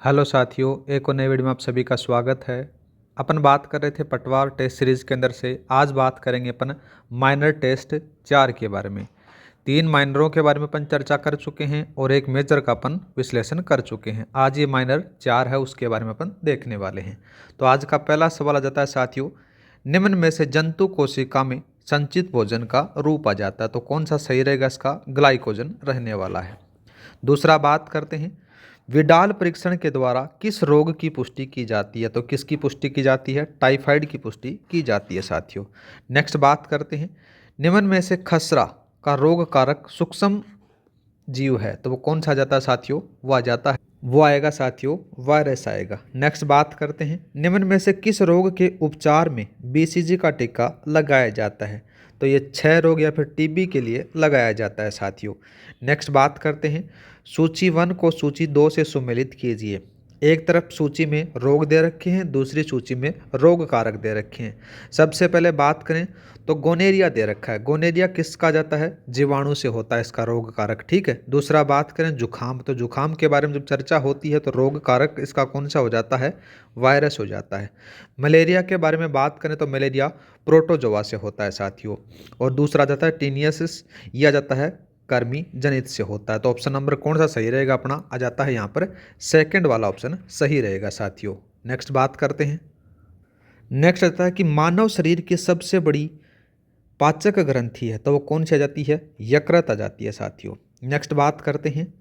Hello साथियों, एक और नए वीडियो में आप सभी का स्वागत है। अपन बात कर रहे थे पटवार टेस्ट सीरीज के अंदर से। आज बात करेंगे अपन माइनर टेस्ट 4 के बारे में। 3 माइनरों के बारे में अपन चर्चा कर चुके हैं और एक मेजर का अपन विश्लेषण कर चुके हैं। आज ये माइनर 4 है, उसके बारे में अपन देखने वाले हैं। तो आज का पहला सवाल आ जाता है साथियों, निम्न में से जंतु कोशिका में संचित भोजन का रूप आ जाता है तो कौन सा सही रहेगा? इसका ग्लाइकोजन रहने वाला है। दूसरा बात करते हैं, विडाल परीक्षण के द्वारा किस रोग की पुष्टि की जाती है? तो किसकी पुष्टि की जाती है? टाइफाइड की पुष्टि की जाती है साथियों। नेक्स्ट बात करते हैं, निम्न में से खसरा का रोग कारक सूक्ष्म जीव है तो वो कौन सा आ जाता है साथियों? वो आ जाता है, वो आएगा साथियों, वायरस आएगा। नेक्स्ट बात करते हैं, निम्न में से किस रोग के उपचार में बीसीजी का टीका लगाया जाता है? तो ये क्षय रोग या फिर टीबी के लिए लगाया जाता है साथियों। नेक्स्ट बात करते हैं, सूची 1 को सूची 2 से सुमेलित कीजिए। एक तरफ सूची में रोग दे रखे हैं, दूसरी सूची में रोग कारक दे रखे हैं। सबसे पहले बात करें तो गोनेरिया दे रखा है। गोनेरिया किसका जाता है? जीवाणु से होता है इसका रोग कारक, ठीक है। दूसरा बात करें जुखाम, तो जुखाम के बारे में जब चर्चा होती है तो रोग कारक इसका कौन सा हो जाता है? वायरस हो जाता है। मलेरिया के बारे में बात करें तो मलेरिया प्रोटोजोआ से होता है साथियों। और दूसरा जाता है टीनियसिस, यह आ जाता है कर्मी जनित से होता है। तो ऑप्शन नंबर कौन सा सही रहेगा अपना? आ जाता है यहाँ पर सेकंड वाला ऑप्शन सही रहेगा साथियों। नेक्स्ट बात करते हैं, नेक्स्ट आता है कि मानव शरीर की सबसे बड़ी पाचक ग्रंथि है तो वो कौन सी आ जाती है? यकृत आ जाती है साथियों। नेक्स्ट बात करते हैं,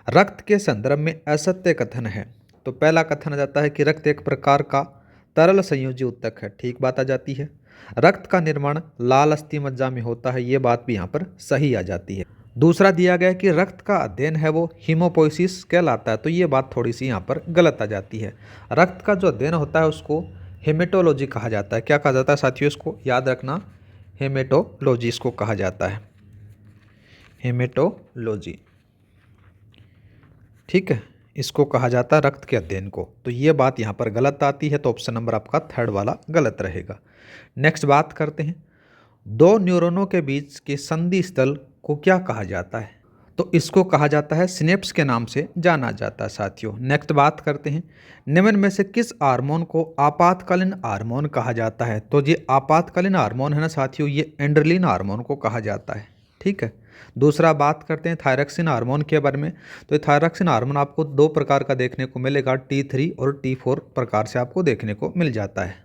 रक्त के संदर्भ में असत्य कथन है तो पहला कथन आ जाता है कि रक्त एक प्रकार का तरल संयोजी ऊतक है, ठीक बात आ जाती है। रक्त का निर्माण लाल अस्थि मज्जा में होता है, ये बात भी यहाँ पर सही आ जाती है। दूसरा दिया गया है कि रक्त का अध्ययन है वो हीमोपोइसिस कहलाता है तो ये बात थोड़ी सी यहाँ पर गलत आ जाती है। रक्त का जो अध्ययन होता है उसको हेमेटोलॉजी कहा जाता है। क्या कहा जाता है साथियों? इसको याद रखना, हेमेटोलॉजी इसको कहा जाता है, हेमेटोलॉजी, ठीक है। इसको कहा जाता है रक्त के अध्ययन को। तो ये बात यहाँ पर गलत आती है तो ऑप्शन नंबर आपका थर्ड वाला गलत रहेगा। नेक्स्ट बात करते हैं, दो न्यूरॉनों के बीच के संधि स्थल को क्या कहा जाता है? तो इसको कहा जाता है सिनेप्स के नाम से जाना जाता है साथियों। नेक्स्ट बात करते हैं, निम्न में से किस हार्मोन को आपातकालीन हार्मोन कहा जाता है? तो ये आपातकालीन हार्मोन है ना साथियों, ये एंड्रेलिन हार्मोन को कहा जाता है, ठीक है। दूसरा बात करते हैं थायरॉक्सिन हार्मोन के बारे में। तो थायरॉक्सिन हार्मोन आपको 2 प्रकार का देखने को मिलेगा, T3 और T4 प्रकार से आपको देखने को मिल जाता है।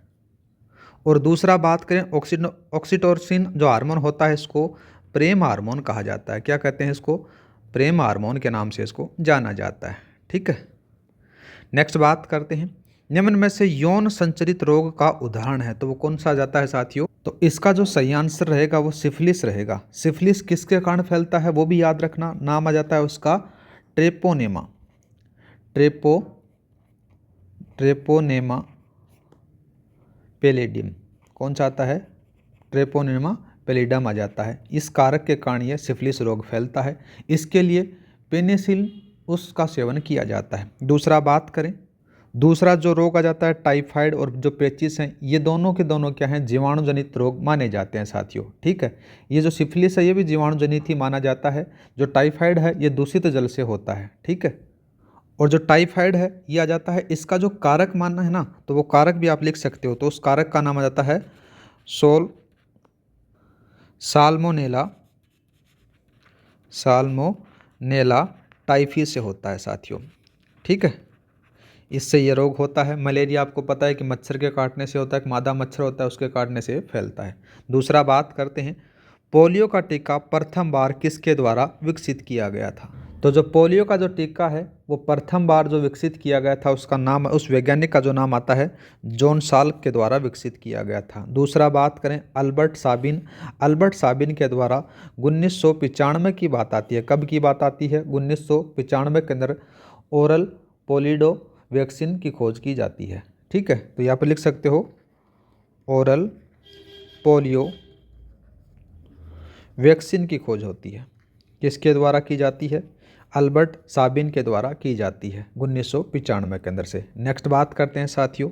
और दूसरा बात करें ऑक्सीटोसिन जो हार्मोन होता है इसको प्रेम हार्मोन कहा जाता है। क्या कहते हैं इसको? प्रेम हार्मोन के नाम से इसको जाना जाता है, ठीक है। नेक्स्ट बात करते हैं, निम्न में से यौन संचरित रोग का उदाहरण है तो वो कौन सा जाता है साथियों? तो इसका जो सही आंसर रहेगा वो सिफिलिस रहेगा। सिफिलिस किसके कारण फैलता है वो भी याद रखना, नाम आ जाता है उसका ट्रेपोनेमा। ट्रेपोनेमा पेलिडियम कौन सा आता है? ट्रेपोनेमा पेलिडम आ जाता है। इस कारक के कारण यह सिफिलिस रोग फैलता है। इसके लिए पेनिसिलिन उसका सेवन किया जाता है। दूसरा बात करें, दूसरा जो रोग आ जाता है टाइफाइड और जो पेचिस हैं, ये दोनों के दोनों क्या हैं? जीवाणु जनित रोग माने जाते हैं साथियों, ठीक है। ये जो सिफिलिस है ये भी जीवाणु जनित ही माना जाता है। जो टाइफाइड है ये दूषित जल से होता है, ठीक है। और जो टाइफाइड है ये आ जाता है, इसका जो कारक मानना है ना तो वो कारक भी आप लिख सकते हो। तो उस कारक का नाम आ जाता है साल्मोनेला टाइफी से होता है साथियों, ठीक है। इससे ये रोग होता है। मलेरिया आपको पता है कि मच्छर के काटने से होता है, एक मादा मच्छर होता है उसके काटने से फैलता है। दूसरा बात करते हैं, पोलियो का टीका प्रथम बार किसके द्वारा विकसित किया गया था? तो जो पोलियो का जो टीका है वो प्रथम बार जो विकसित किया गया था उसका नाम, उस वैज्ञानिक का जो नाम आता है जॉन साल्क के द्वारा विकसित किया गया था। दूसरा बात करें अल्बर्ट साबिन के द्वारा 1995 की बात आती है। कब की बात आती है? 1995 के अंदर ओरल पोलिडो वैक्सीन की खोज की जाती है, ठीक है। तो यहाँ पर लिख सकते हो ओरल पोलियो वैक्सीन की खोज होती है। किसके द्वारा की जाती है? अल्बर्ट साबिन के द्वारा की जाती है 1995 के अंदर से। नेक्स्ट बात करते हैं साथियों,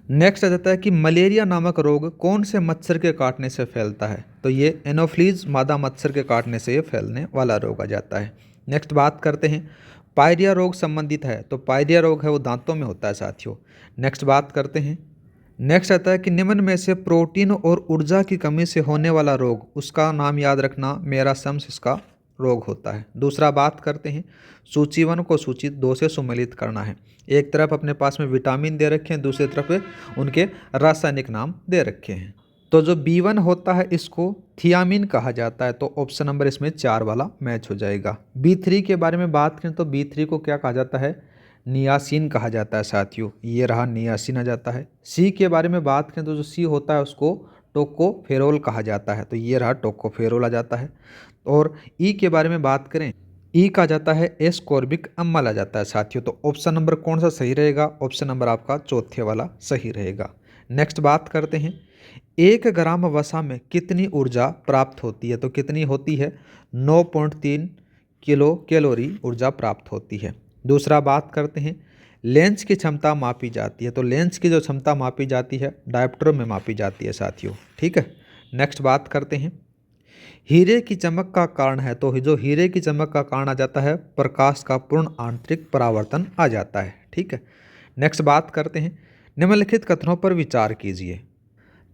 नेक्स्ट आ जाता है कि मलेरिया नामक रोग कौन से मच्छर के काटने से फैलता है? तो ये एनोफ्लीज मादा मच्छर के काटने से ये फैलने वाला रोग आ जाता है। नेक्स्ट बात करते हैं, पायरिया रोग संबंधित है, तो पायरिया रोग है वो दांतों में होता है साथियों। नेक्स्ट बात करते हैं। नेक्स्ट आता है कि निम्न में से प्रोटीन और ऊर्जा की कमी से होने वाला रोग, उसका नाम याद रखना, मेरासम्स इसका रोग होता है। दूसरा बात करते हैं, सूची 1 को सूची 2 से सुमेलित करना है। एक तरफ अपने पास में विटामिन दे रखे हैं, दूसरी तरफ उनके रासायनिक नाम दे रखे हैं। तो जो B1 होता है इसको थियामिन कहा जाता है, तो ऑप्शन नंबर इसमें 4 वाला मैच हो जाएगा। B3 के बारे में बात करें तो B3 को क्या कहा जाता है, नियासिन कहा जाता है साथियों, ये रहा नियासिन आ जाता है। C के बारे में बात करें तो जो C होता है उसको टोकोफेरोल कहा जाता है, तो ये रहा टोकोफेरोल आ जाता है। और E के बारे में बात करें, E का जाता है एस्कॉर्बिक अम्ल आ जाता है साथियों। तो ऑप्शन नंबर कौन सा सही रहेगा, ऑप्शन नंबर आपका चौथे वाला सही रहेगा। नेक्स्ट बात करते हैं, 1 ग्राम वसा में कितनी ऊर्जा प्राप्त होती है, तो कितनी होती है, 9.3 किलो कैलोरी ऊर्जा प्राप्त होती है। दूसरा बात करते हैं, लेंस की क्षमता मापी जाती है, तो लेंस की जो क्षमता मापी जाती है डायप्टर में मापी जाती है साथियों, ठीक है। नेक्स्ट बात करते हैं, हीरे की चमक का कारण है, तो जो हीरे की चमक का कारण आ जाता है प्रकाश का पूर्ण आंतरिक परावर्तन आ जाता है, ठीक है। नेक्स्ट बात करते हैं, निम्नलिखित कथनों पर विचार कीजिए।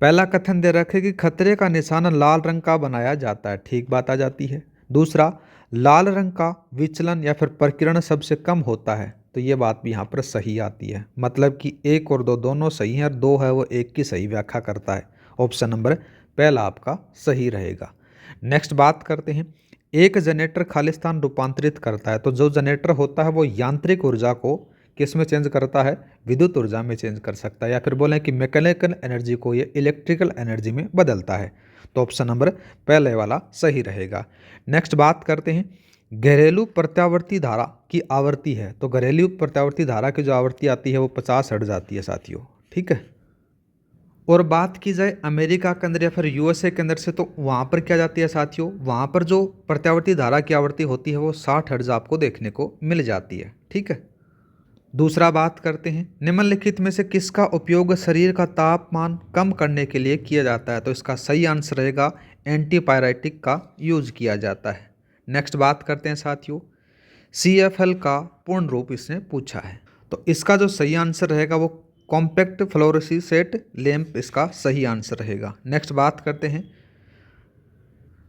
पहला कथन दे रखे कि खतरे का निशान लाल रंग का बनाया जाता है, ठीक बात आ जाती है। दूसरा, लाल रंग का विचलन या फिर प्रकीर्ण सबसे कम होता है, तो ये बात भी यहाँ पर सही आती है, मतलब कि 1 और 2 दोनों सही हैं और 2 है वो 1 की सही व्याख्या करता है। ऑप्शन नंबर पहला आपका सही रहेगा। नेक्स्ट बात करते हैं, एक जनरेटर खालिस्तान रूपांतरित करता है, तो जो जनरेटर होता है वो यांत्रिक ऊर्जा को किस में चेंज करता है, विद्युत ऊर्जा में चेंज कर सकता है, या फिर बोलें कि मैकेनिकल एनर्जी को ये इलेक्ट्रिकल एनर्जी में बदलता है, तो ऑप्शन नंबर पहले वाला सही रहेगा। नेक्स्ट बात करते हैं, घरेलू प्रत्यावर्ती धारा की आवृत्ति है, तो घरेलू प्रत्यावर्ती धारा की जो आवृत्ति आती है वो 50 हर्ट्ज आती है साथियों, ठीक है। और बात की जाए अमेरिका के अंदर या फिर यूएसए के अंदर से, तो वहाँ पर क्या जाती है साथियों, वहाँ पर जो प्रत्यावर्ती धारा की आवृत्ति होती है वो 60 हर्ट्ज आपको देखने को मिल जाती है, ठीक है। दूसरा बात करते हैं, निम्नलिखित में से किसका उपयोग शरीर का तापमान कम करने के लिए किया जाता है, तो इसका सही आंसर रहेगा एंटीपायरेटिक का यूज किया जाता है। नेक्स्ट बात करते हैं साथियों, CFL का पूर्ण रूप इसने पूछा है, तो इसका जो सही आंसर रहेगा वो कॉम्पैक्ट फ्लोरोसेंट लैंप इसका सही आंसर रहेगा। नेक्स्ट बात करते हैं,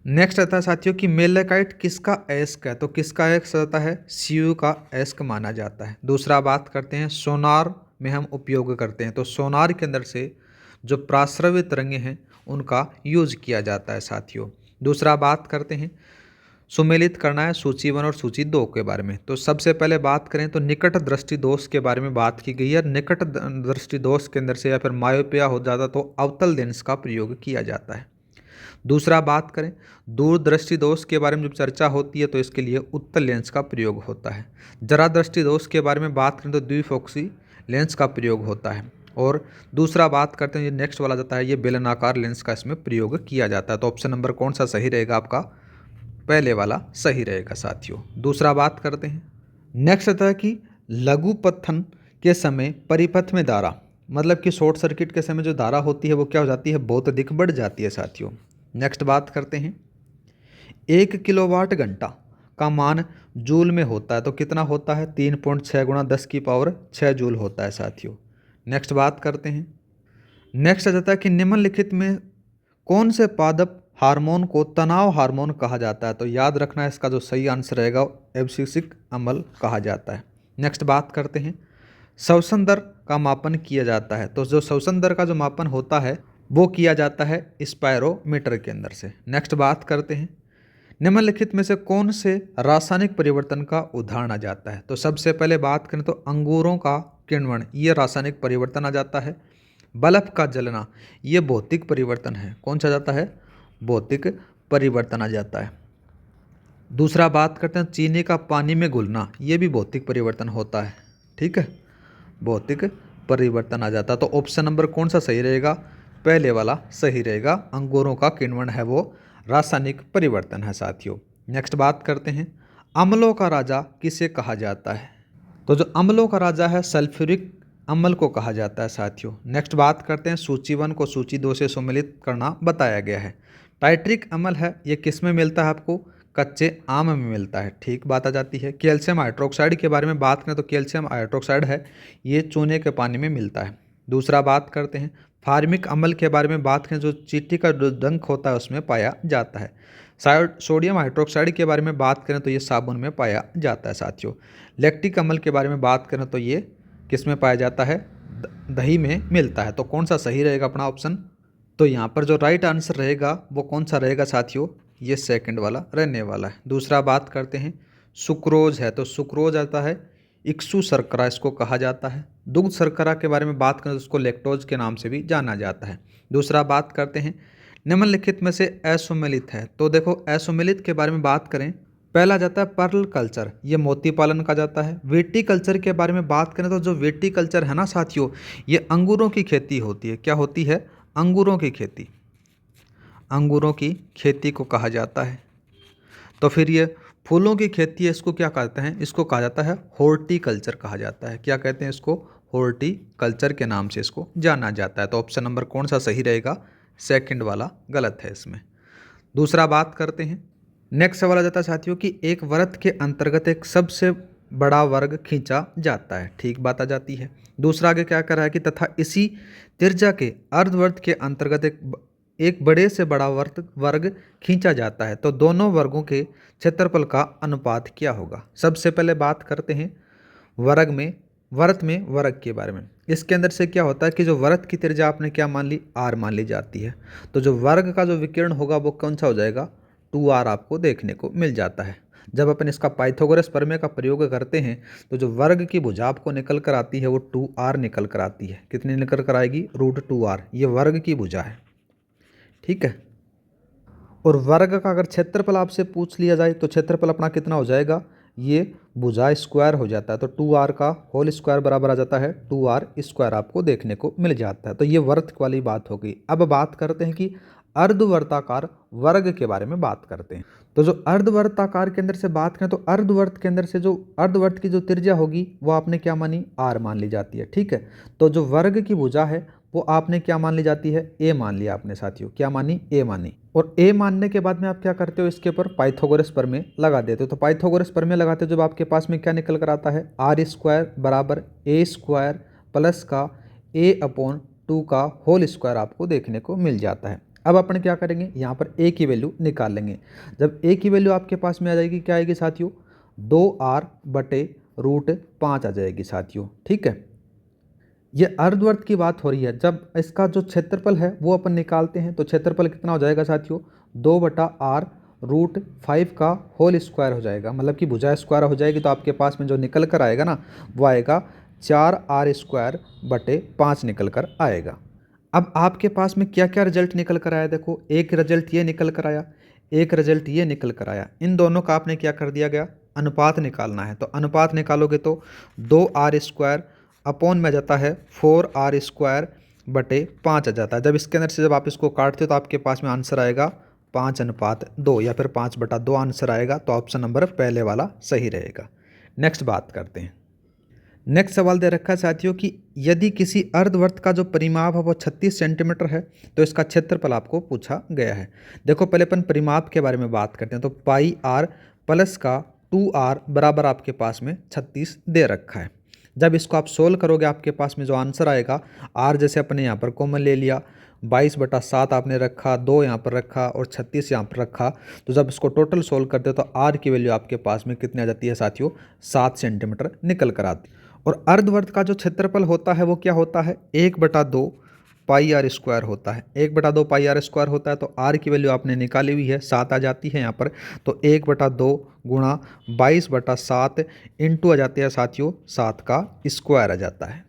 नेक्स्ट आता है साथियों कि मेलेकाइट किसका अयस्क है, तो किसका अयस्क आता है, Cu का अयस्क माना जाता है। दूसरा बात करते हैं, सोनार में हम उपयोग करते हैं, तो सोनार के अंदर से जो प्राश्रव्य तरंगे हैं उनका यूज किया जाता है साथियों। दूसरा बात करते हैं, सुमेलित करना है सूची 1 और सूची 2 के बारे में। तो सबसे पहले बात करें तो निकट दृष्टि दोष के बारे में बात की गई है। निकट दृष्टि दोष के अंदर से या फिर मायोपिया हो जाता तो अवतल लेंस का प्रयोग किया जाता है। दूसरा बात करें दूरदृष्टि दोष के बारे में जब चर्चा होती है तो इसके लिए उत्तल लेंस का प्रयोग होता है। जरा दृष्टि दोष के बारे में बात करें तो द्विफोक्सी लेंस का प्रयोग होता है। और दूसरा बात करते हैं, ये नेक्स्ट वाला जाता है, ये बेलनाकार लेंस का इसमें प्रयोग किया जाता है। तो ऑप्शन नंबर कौन सा सही रहेगा आपका, पहले वाला सही रहेगा साथियों। दूसरा बात करते हैं, नेक्स्ट आता है कि लघुपथन के समय परिपथ में धारा, मतलब कि शॉर्ट सर्किट के समय जो धारा होती है वो क्या हो जाती है, बहुत अधिक बढ़ जाती है साथियों। नेक्स्ट बात करते हैं, 1 किलोवाट घंटा का मान जूल में होता है, तो कितना होता है, 3.6 गुणा 10 की पावर 6 जूल होता है साथियों। नेक्स्ट बात करते हैं, नेक्स्ट आ जाता है कि निम्नलिखित में कौन से पादप हार्मोन को तनाव हार्मोन कहा जाता है, तो याद रखना है इसका जो सही आंसर रहेगा एब्सिसिक अम्ल कहा जाता है। नेक्स्ट बात करते हैं, श्वसन दर का मापन किया जाता है, तो जो श्वसन दर का जो मापन होता है वो किया जाता है स्पायरोमीटर के अंदर से। नेक्स्ट बात करते हैं, निम्नलिखित में से कौन से रासायनिक परिवर्तन का उदाहरण आ जाता है, तो सबसे पहले बात करें तो अंगूरों का किण्वन, ये रासायनिक परिवर्तन आ जाता है। बल्ब का जलना, ये भौतिक परिवर्तन है, कौन सा जाता है, भौतिक परिवर्तन आ जाता है। दूसरा बात करते हैं चीनी का पानी में घुलना, ये भी भौतिक परिवर्तन होता है, ठीक है, भौतिक परिवर्तन आ जाता है। तो ऑप्शन नंबर कौन सा सही रहेगा, पहले वाला सही रहेगा, अंगूरों का किण्वन है वो रासायनिक परिवर्तन है साथियों। नेक्स्ट बात करते हैं, अम्लों का राजा किसे कहा जाता है, तो जो अम्लों का राजा है सल्फ्यूरिक अम्ल को कहा जाता है साथियों। नेक्स्ट बात करते हैं, सूची 1 को सूची 2 से सम्मिलित करना बताया गया है। टाइट्रिक अम्ल है, ये किस में मिलता है आपको, कच्चे आम में मिलता है। ठीक बात आ जाती है। कैल्शियम हाइड्रोक्साइड के बारे में बात करें तो कैल्शियम हाइड्रोक्साइड है ये चूने के पानी में मिलता है। दूसरा बात करते हैं फार्मिक अम्ल के बारे में बात करें, जो चींटी का जो डंक होता है उसमें पाया जाता है। सोडियम हाइड्रोक्साइड के बारे में बात करें तो ये साबुन में पाया जाता है साथियों। लैक्टिक अम्ल के बारे में बात करें तो ये किस में पाया जाता है, दही में मिलता है। तो कौन सा सही रहेगा अपना ऑप्शन, तो यहाँ पर जो राइट आंसर रहेगा वो कौन सा रहेगा साथियों, ये सेकंड वाला रहने वाला है। दूसरा बात करते हैं सुक्रोज है, तो सुक्रोज आता है इक्सु शर्करा इसको कहा जाता है। दुग्ध शर्करा के बारे में बात करें तो उसको लैक्टोज के नाम से भी जाना जाता है। दूसरा बात करते हैं निम्नलिखित में से असुमेलित है, तो देखो असुमेलित के बारे में बात करें, पहला जाता है पर्ल कल्चर, ये मोती पालन का जाता है। वेटी कल्चर के बारे में बात करें तो जो वेटी कल्चर है ना साथियों, ये अंगूरों की खेती होती है। क्या होती है, अंगूरों की खेती, अंगूरों की खेती को कहा जाता है। तो फिर ये फूलों की खेती है, इसको क्या कहते हैं, इसको कहा जाता है हॉर्टिकल्चर कहा जाता है। क्या कहते हैं इसको, हॉर्टिकल्चर के नाम से इसको जाना जाता है। तो ऑप्शन नंबर कौन सा सही रहेगा, सेकंड वाला गलत है इसमें। दूसरा बात करते हैं, नेक्स्ट सवाल आ जाता है साथियों कि एक वर्त के अंतर्गत एक सबसे बड़ा वर्ग खींचा जाता है। ठीक बात आ जाती है। दूसरा आगे क्या कर रहा है कि तथा इसी त्रिज्या के अर्धवर्त के अंतर्गत एक बड़े से बड़ा वर्ग खींचा जाता है, तो दोनों वर्गों के क्षेत्रफल का अनुपात क्या होगा। सबसे पहले बात करते हैं वर्त में वर्ग के बारे में। इसके अंदर से क्या होता है कि जो वर्त की त्रिज्या आपने क्या मान ली, आर मान ली जाती है, तो जो वर्ग का जो विकिरण होगा वो कौन सा हो जाएगा, 2r आपको देखने को मिल जाता है। जब अपन इसका पाइथागोरस प्रमेय का प्रयोग करते हैं तो जो वर्ग की भुजा आपको निकल कर आती है वो 2r निकल कर आती है। कितनी निकल कर आएगी, √2r, ये वर्ग की भुजा है। ठीक है। और वर्ग का अगर क्षेत्रफल आपसे पूछ लिया जाए तो क्षेत्रफल अपना कितना हो जाएगा, ये भुजा स्क्वायर हो जाता है, तो 2r का होल स्क्वायर बराबर आ जाता है 2r स्क्वायर आपको देखने को मिल जाता है। तो ये वर्त वाली बात हो गई। अब बात करते हैं कि अर्धवर्ताकार वर्ग के बारे में बात करते हैं। तो जो अर्धवर्ताकार के अंदर से बात करें तो अर्धवर्त के अंदर से जो अर्धवर्त की जो त्रिज्या होगी वो आपने क्या मानी, r मान ली जाती है। ठीक है। तो जो वर्ग की भुजा है वो आपने क्या मान ली जाती है, a मान लिया आपने साथियों। क्या मानी, a मानी। और a मानने के बाद में आप क्या करते हो, इसके ऊपर पाइथागोरस प्रमेय लगा देते हो। तो पाइथागोरस प्रमेय लगाते हो जब आपके पास में क्या निकल कर आता है, r² बराबर a² प्लस का a/2 का होल स्क्वायर आपको देखने को मिल जाता है। अब अपन क्या करेंगे, यहाँ पर a की वैल्यू निकाल लेंगे। जब a की वैल्यू आपके पास में आ जाएगी, क्या आएगी साथियों, 2r/√5 आ जाएगी साथियों। ठीक है। ये अर्धवर्त की बात हो रही है। जब इसका जो क्षेत्रफल है वो अपन निकालते हैं तो क्षेत्रफल कितना हो जाएगा साथियों, 2/r√5 का होल स्क्वायर हो जाएगा, मतलब कि भुजा स्क्वायर हो जाएगी। तो आपके पास में जो निकल कर आएगा ना वो आएगा 4r² / 5 निकल कर आएगा। अब आपके पास में क्या क्या रिजल्ट निकल कर आया, देखो एक रिजल्ट ये निकल कर आया, एक रिजल्ट ये निकल कर आया। इन दोनों का आपने क्या कर दिया गया, अनुपात निकालना है। तो अनुपात निकालोगे तो 2r² अपॉन में जाता है 4r² / 5 आ जाता है। जब इसके अंदर से जब आप इसको काटते हो तो आपके पास में आंसर आएगा 5:2 या फिर 5/2 आंसर आएगा। तो ऑप्शन नंबर पहले वाला सही रहेगा। नेक्स्ट बात करते हैं। नेक्स्ट सवाल दे रखा है साथियों कि यदि किसी अर्धवर्त का जो परिमाप है वो 36 सेंटीमीटर है तो इसका क्षेत्रफल आपको पूछा गया है। देखो पहले अपन परिमाप के बारे में बात करते हैं। तो πr प्लस का 2r बराबर आपके पास में 36 दे रखा है। जब इसको आप सोल्व करोगे आपके पास में जो आंसर आएगा, r जैसे अपने यहाँ पर कॉमन ले लिया, 22/7 आपने रखा, 2 यहाँ पर रखा और 36 यहाँ पर रखा। तो जब इसको टोटल सोल्व करते हो तो r की वैल्यू आपके पास में कितनी आ जाती है साथियों, 7 सेंटीमीटर निकल कर आती है। और अर्धवर्त का जो क्षेत्रफल होता है वो क्या होता है, 1/2 πr² होता है। 1/2 πr² होता है। तो r की वैल्यू आपने निकाली हुई है, 7 आ जाती है यहाँ पर। तो 1/2 गुणा 22/7 इंटू आ जाते हैं साथियों 7 का स्क्वायर आ जाता है।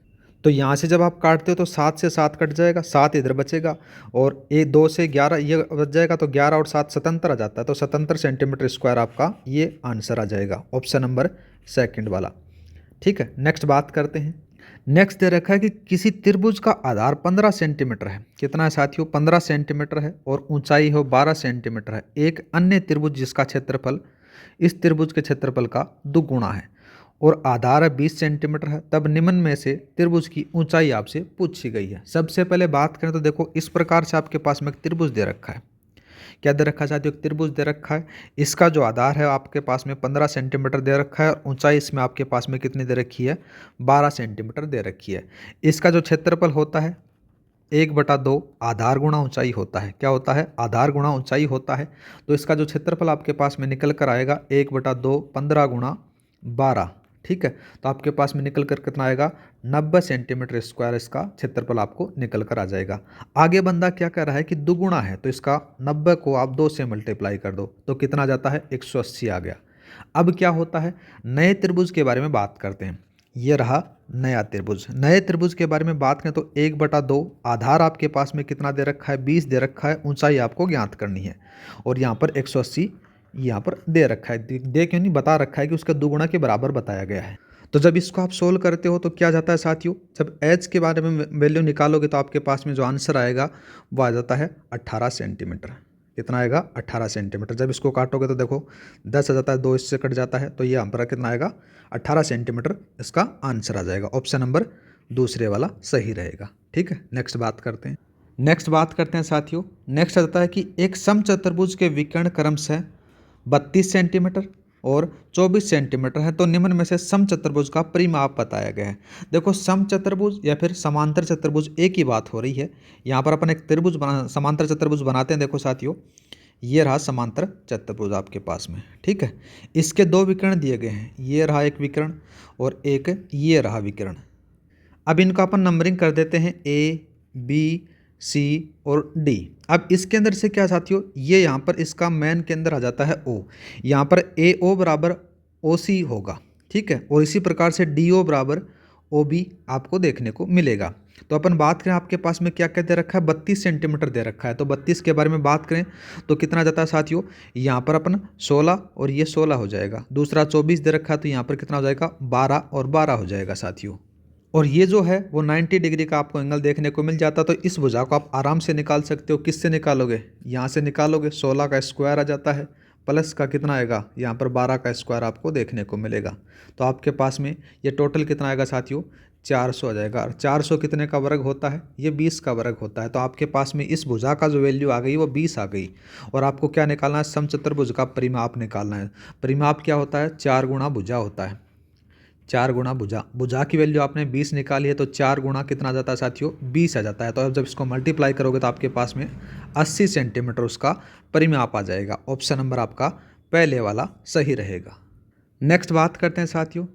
तो यहाँ से जब आप काटते हो तो 7 से 7 कट जाएगा, 7 इधर बचेगा और 2 से 11 ये बच जाएगा। तो 11 और 7 77 आ जाता है। तो 77 सेंटीमीटर स्क्वायर आपका ये आंसर आ जाएगा, ऑप्शन नंबर सेकंड वाला। ठीक है। नेक्स्ट बात करते हैं। नेक्स्ट दे रखा है कि किसी त्रिभुज का आधार 15 सेंटीमीटर है। कितना है साथियों, 15 सेंटीमीटर है और ऊंचाई हो 12 सेंटीमीटर है। एक अन्य त्रिभुज जिसका क्षेत्रफल इस त्रिभुज के क्षेत्रफल का दुगुना है और आधार 20 सेंटीमीटर है, तब निम्न में से त्रिभुज की ऊंचाई आपसे पूछी गई है। सबसे पहले बात करें तो देखो इस प्रकार से आपके पास में एक त्रिभुज दे रखा है क्या दे रखा है साथियों, एक त्रिभुज दे रखा है। इसका जो आधार है आपके पास में 15 सेंटीमीटर दे रखा है और ऊंचाई इसमें आपके पास में कितनी दे रखी है, 12 सेंटीमीटर दे रखी है। इसका जो क्षेत्रफल होता है 1/2 आधार गुणा ऊंचाई होता है। क्या होता है, आधार गुणा ऊंचाई होता है। तो इसका जो क्षेत्रफल आपके पास में निकल कर आएगा 1/2 15 गुणा 12। ठीक है, तो आपके पास में निकल कर कितना आएगा, 90 सेंटीमीटर स्क्वायर इसका क्षेत्रफल आपको निकल कर आ जाएगा। आगे बंदा क्या कर रहा है कि दुगुना है, तो इसका 90 को आप 2 से मल्टीप्लाई कर दो तो कितना जाता है, 180 आ गया। अब क्या होता है, नए त्रिभुज के बारे में बात करते हैं। ये रहा नया त्रिभुज। नए त्रिभुज के बारे में बात करें तो 1/2 आधार आपके पास में कितना दे रखा है, 20 दे रखा है। ऊंचाई आपको ज्ञात करनी है और यहाँ पर 180 यहाँ पर दे रखा है। दे क्यों नहीं, बता रखा है कि उसका दुगुना के बराबर बताया गया है। तो जब इसको आप सोल्व करते हो तो क्या जाता है साथियों, जब एच के बारे में वैल्यू निकालोगे तो आपके पास में जो आंसर आएगा वो आ जाता है 18 सेंटीमीटर। कितना आएगा, 18 सेंटीमीटर। जब इसको काटोगे तो देखो 10 आ जाता है, 2 इससे कट जाता है, तो ये हमारा कितना आएगा, 18 सेंटीमीटर इसका आंसर आ जाएगा। ऑप्शन नंबर दूसरे वाला सही रहेगा। ठीक है, नेक्स्ट बात करते हैं। नेक्स्ट बात करते हैं साथियों, नेक्स्ट आता है कि एक समचतुर्भुज के विकर्ण क्रमशः 32 सेंटीमीटर और 24 सेंटीमीटर है, तो निम्न में से समचतुर्भुज का परिमाप बताया गया है। देखो समचतुर्भुज या फिर समांतर चतुर्भुज एक ही बात हो रही है। यहाँ पर अपन एक त्रिभुज समांतर चतुर्भुज बनाते हैं। देखो साथियों, ये रहा समांतर चतुर्भुज आपके पास में। ठीक है, इसके 2 विकर्ण दिए गए हैं, ये रहा एक विकर्ण और एक ये रहा विकर्ण। अब इनको अपन नंबरिंग कर देते हैं ए बी सी और डी। अब इसके अंदर से क्या साथियों, ये यहाँ पर इसका मेन के अंदर आ जाता है ओ। यहाँ पर ए ओ बराबर ओ सी होगा। ठीक है, और इसी प्रकार से डी ओ बराबर ओ बी आपको देखने को मिलेगा। तो अपन बात करें, आपके पास में क्या क्या दे रखा है, 32 सेंटीमीटर दे रखा है। तो 32 के बारे में बात करें तो कितना जाता है साथियों, यहाँ पर अपन 16 और ये 16 हो जाएगा। दूसरा 24 दे रखा है, तो यहाँ पर कितना हो जाएगा, 12 और 12 हो जाएगा साथियों। और ये जो है वो 90 डिग्री का आपको एंगल देखने को मिल जाता। तो इस भुजा को आप आराम से निकाल सकते हो। किससे निकालोगे, यहाँ से निकालोगे, 16 का स्क्वायर आ जाता है, प्लस का कितना आएगा, यहाँ पर 12 का स्क्वायर आपको देखने को मिलेगा। तो आपके पास में ये टोटल कितना आएगा साथियों, 400 आ जाएगा। और 400 कितने का वर्ग होता है, ये 20 का वर्ग होता है। तो आपके पास में इस भुजा का जो वैल्यू आ गई वो 20 आ गई। और आपको क्या निकालना है, समचतुर्भुज का परिमाप निकालना है। परिमाप क्या होता है, 4 गुणा भुजा होता है। 4 गुणा भुजा, भुजा की वैल्यू आपने 20 निकाली है, तो 4 गुणा कितना आ जाता है साथियों, 20 आ जाता है। तो अब जब इसको मल्टीप्लाई करोगे तो आपके पास में 80 सेंटीमीटर उसका परिमाप आ जाएगा। ऑप्शन नंबर आपका पहले वाला सही रहेगा। नेक्स्ट बात करते हैं साथियों,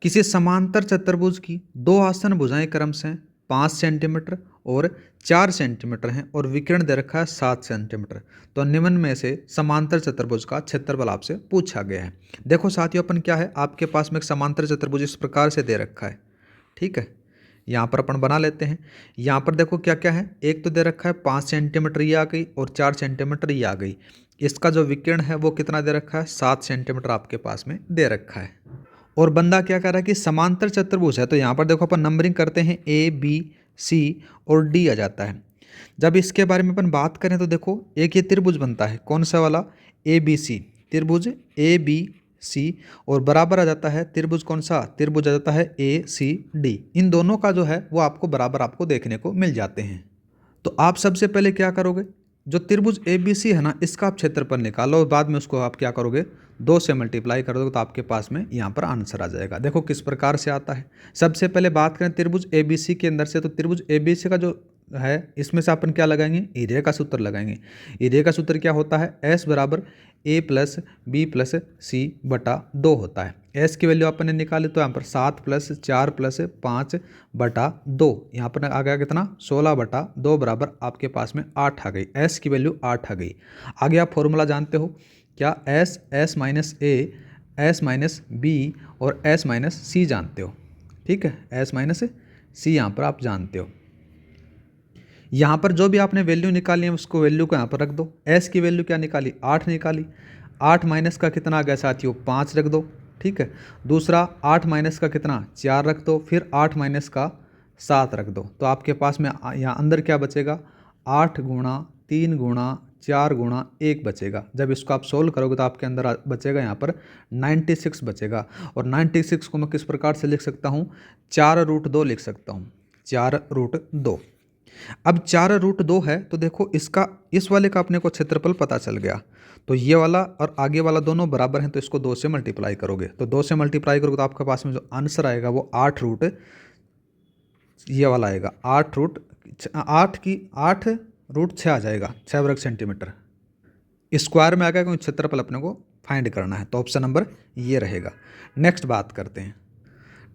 किसी समांतर चतुर्भुज की 2 आसन भुजाएं क्रमशः 5 सेंटीमीटर और 4 सेंटीमीटर हैं और विकर्ण दे रखा है 7 सेंटीमीटर। तो निम्न में से समांतर चतुर्भुज का क्षेत्रफल आपसे पूछा गया है। देखो साथियों, अपन क्या है, आपके पास में एक समांतर चतुर्भुज इस प्रकार से दे रखा है। ठीक है, यहाँ पर अपन बना लेते हैं। यहाँ पर देखो क्या क्या है, एक तो दे रखा है 5 सेंटीमीटर ये आ गई और 4 सेंटीमीटर ये आ गई। इसका जो विकर्ण है वो कितना दे रखा है, 7 सेंटीमीटर आपके पास में दे रखा है। और बंदा क्या कर रहा है कि समांतर चतुर्भुज है, तो यहाँ पर देखो अपन नंबरिंग करते हैं, ए बी सी और डी आ जाता है। जब इसके बारे में अपन बात करें तो देखो एक ये त्रिभुज बनता है, कौन सा वाला, ए बी सी, त्रिभुज ए बी सी, और बराबर आ जाता है त्रिभुज कौन सा, त्रिभुज आ जाता है ए सी डी। इन दोनों का जो है वो आपको बराबर आपको देखने को मिल जाते हैं। तो आप सबसे पहले क्या करोगे, जो त्रिभुज ए बी सी है ना, इसका आप क्षेत्रफल निकालो और बाद में उसको आप क्या करोगे, 2 से मल्टीप्लाई कर दोगे तो आपके पास में यहाँ पर आंसर आ जाएगा। देखो किस प्रकार से आता है। सबसे पहले बात करें त्रिभुज ए बी सी के अंदर से, तो त्रिभुज ए बी सी का जो है इसमें से अपन क्या लगाएंगे, ईरे का सूत्र लगाएंगे। ईरे का सूत्र क्या होता है, एस बराबर ए प्लस बी प्लस सी बटा 2 होता है। एस की वैल्यू अपन ने निकाली तो यहाँ पर 7 प्लस 4 प्लस 5 बटा 2, यहाँ पर आ गया कितना, 16 बटा 2 बराबर आपके पास में 8 आ गई। एस की वैल्यू 8 आ गई। आगे आप फॉर्मूला जानते हो क्या, एस एस माइनस ए, एस माइनस बी और एस माइनस सी जानते हो। ठीक है, एस माइनस सी यहाँ पर आप जानते हो। यहाँ पर जो भी आपने वैल्यू निकाली है उसको वैल्यू को यहाँ पर रख दो। एस की वैल्यू क्या निकाली, 8 निकाली। 8 माइनस का कितना आ गया साथियों, 5 रख दो। ठीक है, दूसरा 8 माइनस का कितना, 4 रख दो। फिर 8 माइनस का 7 रख दो। तो आपके पास में यहाँ अंदर क्या बचेगा, 8 गुणा 3 गुणा 4 गुणा 1 बचेगा। जब इसको आप सोल्व करोगे तो आपके अंदर बचेगा यहाँ पर 96 बचेगा। और 96 को मैं किस प्रकार से लिख सकता हूँ, 4√2 लिख सकता हूँ, 4√2। अब 4√2 है तो देखो इसका इस वाले का अपने को क्षेत्रफल पता चल गया, तो ये वाला और आगे वाला दोनों बराबर हैं तो इसको 2 से मल्टीप्लाई करोगे, तो 2 से मल्टीप्लाई करोगे तो आपके पास में जो आंसर आएगा वो 8 ये वाला आएगा, 8 रूट 6 आ जाएगा, 6 वर्ग सेंटीमीटर स्क्वायर में आ गया, क्योंकि क्षेत्रफल अपने को फाइंड करना है, तो ऑप्शन नंबर ये रहेगा। नेक्स्ट बात करते हैं।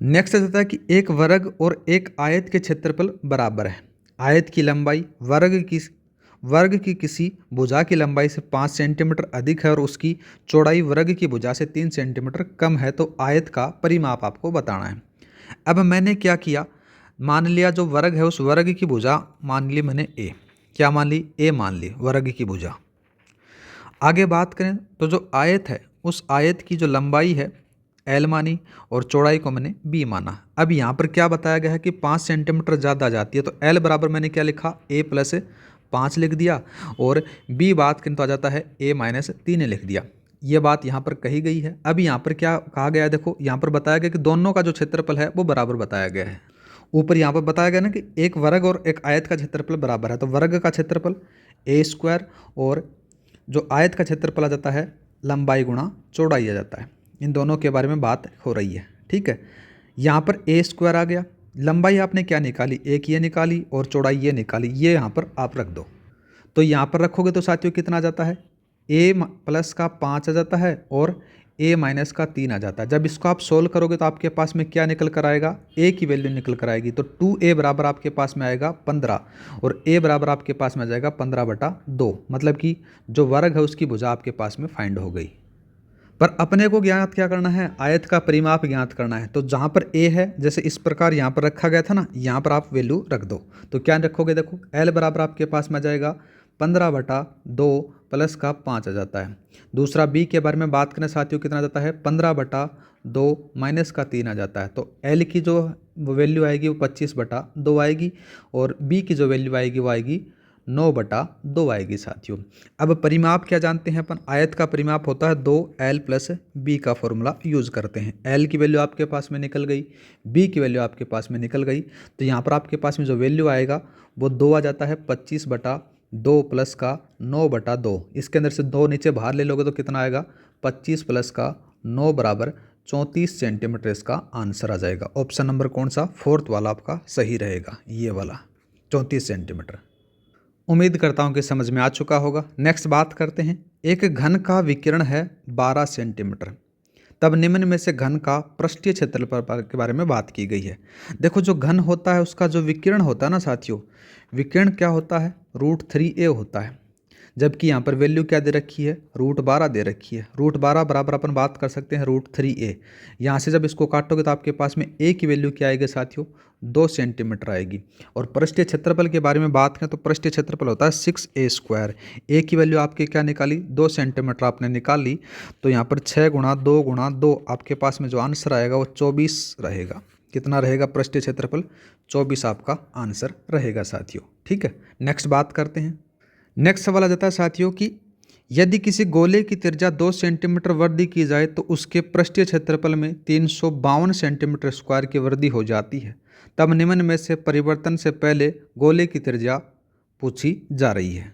नेक्स्ट रहता है कि एक वर्ग और एक आयत के क्षेत्रफल बराबर है। आयत की लंबाई वर्ग की किसी भुजा की लंबाई से 5 सेंटीमीटर अधिक है और उसकी चौड़ाई वर्ग की भुजा से 3 सेंटीमीटर कम है, तो आयत का परिमाप आपको बताना है। अब मैंने क्या किया, मान लिया जो वर्ग है उस वर्ग की भुजा मान ली मैंने ए, क्या मान ली, ए मान ली वर्ग की भुजा। आगे बात करें तो जो आयत है उस आयत की जो लंबाई है एल मानी और चौड़ाई को मैंने बी माना। अब यहाँ पर क्या बताया गया है कि 5 सेंटीमीटर ज़्यादा जाती है, तो एल बराबर मैंने क्या लिखा, ए प्लस 5 लिख दिया, और बी बात किंतु आ जाता है ए माइनस 3 लिख दिया। ये बात यहाँ पर कही गई है। अब यहाँ पर क्या कहा गया है, देखो यहाँ पर बताया गया कि दोनों का जो क्षेत्रफल है वो बराबर बताया गया है। ऊपर यहाँ पर बताया गया ना कि एक वर्ग और एक आयत का क्षेत्रफल बराबर है, तो वर्ग का क्षेत्रफल ए स्क्वायर और जो आयत का क्षेत्रफल आ जाता है लंबाई गुणा चौड़ाई आ जाता है। इन दोनों के बारे में बात हो रही है, ठीक है। यहाँ पर ए स्क्वायर आ गया, लंबाई आपने क्या निकाली, एक ये निकाली और चौड़ाई ये निकाली, ये यहाँ पर आप रख दो। तो यहाँ पर रखोगे तो साथियों कितना आ जाता है, ए प्लस का 5 आ जाता है और ए माइनस का 3 आ जाता है। जब इसको आप सोल्व करोगे तो आपके पास में क्या निकल कर आएगा, ए की वैल्यू निकल कर आएगी, तो 2a बराबर आपके पास में आएगा 15 और a बराबर आपके पास में आ जाएगा 15/2। मतलब कि जो वर्ग है उसकी भुजा आपके पास में फाइंड हो गई। पर अपने को ज्ञात क्या करना है, आयत का परिमाप ज्ञात करना है। तो जहाँ पर a है जैसे इस प्रकार यहाँ पर रखा गया था ना, यहाँ पर आप वैल्यू रख दो। तो क्या रखोगे, देखो l बराबर आपके पास में आ जाएगा 15/2 प्लस का 5 आ जाता है। दूसरा b के बारे में बात करें साथियों, कितना आ जाता है 15/2 माइनस का 3 आ जाता है। तो l की जो वैल्यू आएगी वो 25/2 आएगी और b की जो वैल्यू आएगी वो आएगी 9/2 आएगी साथियों। अब परिमाप क्या जानते हैं अपन, आयत का परिमाप होता है 2l प्लस b का फॉर्मूला यूज़ करते हैं। l की वैल्यू आपके पास में निकल गई, b की वैल्यू आपके पास में निकल गई, तो यहाँ पर आपके पास में जो वैल्यू आएगा वो 2 आ जाता है, 25/2 प्लस का 9/2। इसके अंदर से 2 नीचे बाहर ले लोगे तो कितना आएगा, 25 प्लस का 9 बराबर 34 सेंटीमीटर इसका आंसर आ जाएगा। ऑप्शन नंबर कौन सा, फोर्थ वाला आपका सही रहेगा, ये वाला 34 सेंटीमीटर। उम्मीद करता हूँ कि समझ में आ चुका होगा। नेक्स्ट बात करते हैं। एक घन का विकिरण है 12 सेंटीमीटर, तब निम्न में से घन का पृष्ठीय क्षेत्रफल के बारे में बात की गई है। देखो जो घन होता है उसका जो विकिरण होता है ना साथियों, विकिरण क्या होता है, √3a होता है। जबकि यहाँ पर वैल्यू क्या दे रखी है, √12 दे रखी है। √12 बराबर अपन बात कर सकते हैं √3a। यहाँ से जब इसको काटोगे तो आपके पास में a की वैल्यू क्या आएगी साथियों, 2 सेंटीमीटर आएगी। और पृष्ठीय क्षेत्रफल के बारे में बात करें तो पृष्ठीय क्षेत्रफल होता है 6a स्क्वायर। a की वैल्यू आपकी क्या निकाली, 2 सेंटीमीटर आपने निकाली, तो यहाँ पर 6 गुणा 2 गुणा 2 आपके पास में जो आंसर आएगा वो 24 रहेगा। कितना रहेगा पृष्ठीय क्षेत्रफल, 24 आपका आंसर रहेगा साथियों, ठीक है। नेक्स्ट बात करते हैं। नेक्स्ट सवाल आ जाता है साथियों कि यदि किसी गोले की त्रिज्या 2 सेंटीमीटर वृद्धि की जाए तो उसके पृष्ठीय क्षेत्रफल में 352 सेंटीमीटर स्क्वायर की वृद्धि हो जाती है, तब निम्न में से परिवर्तन से पहले गोले की त्रिज्या पूछी जा रही है।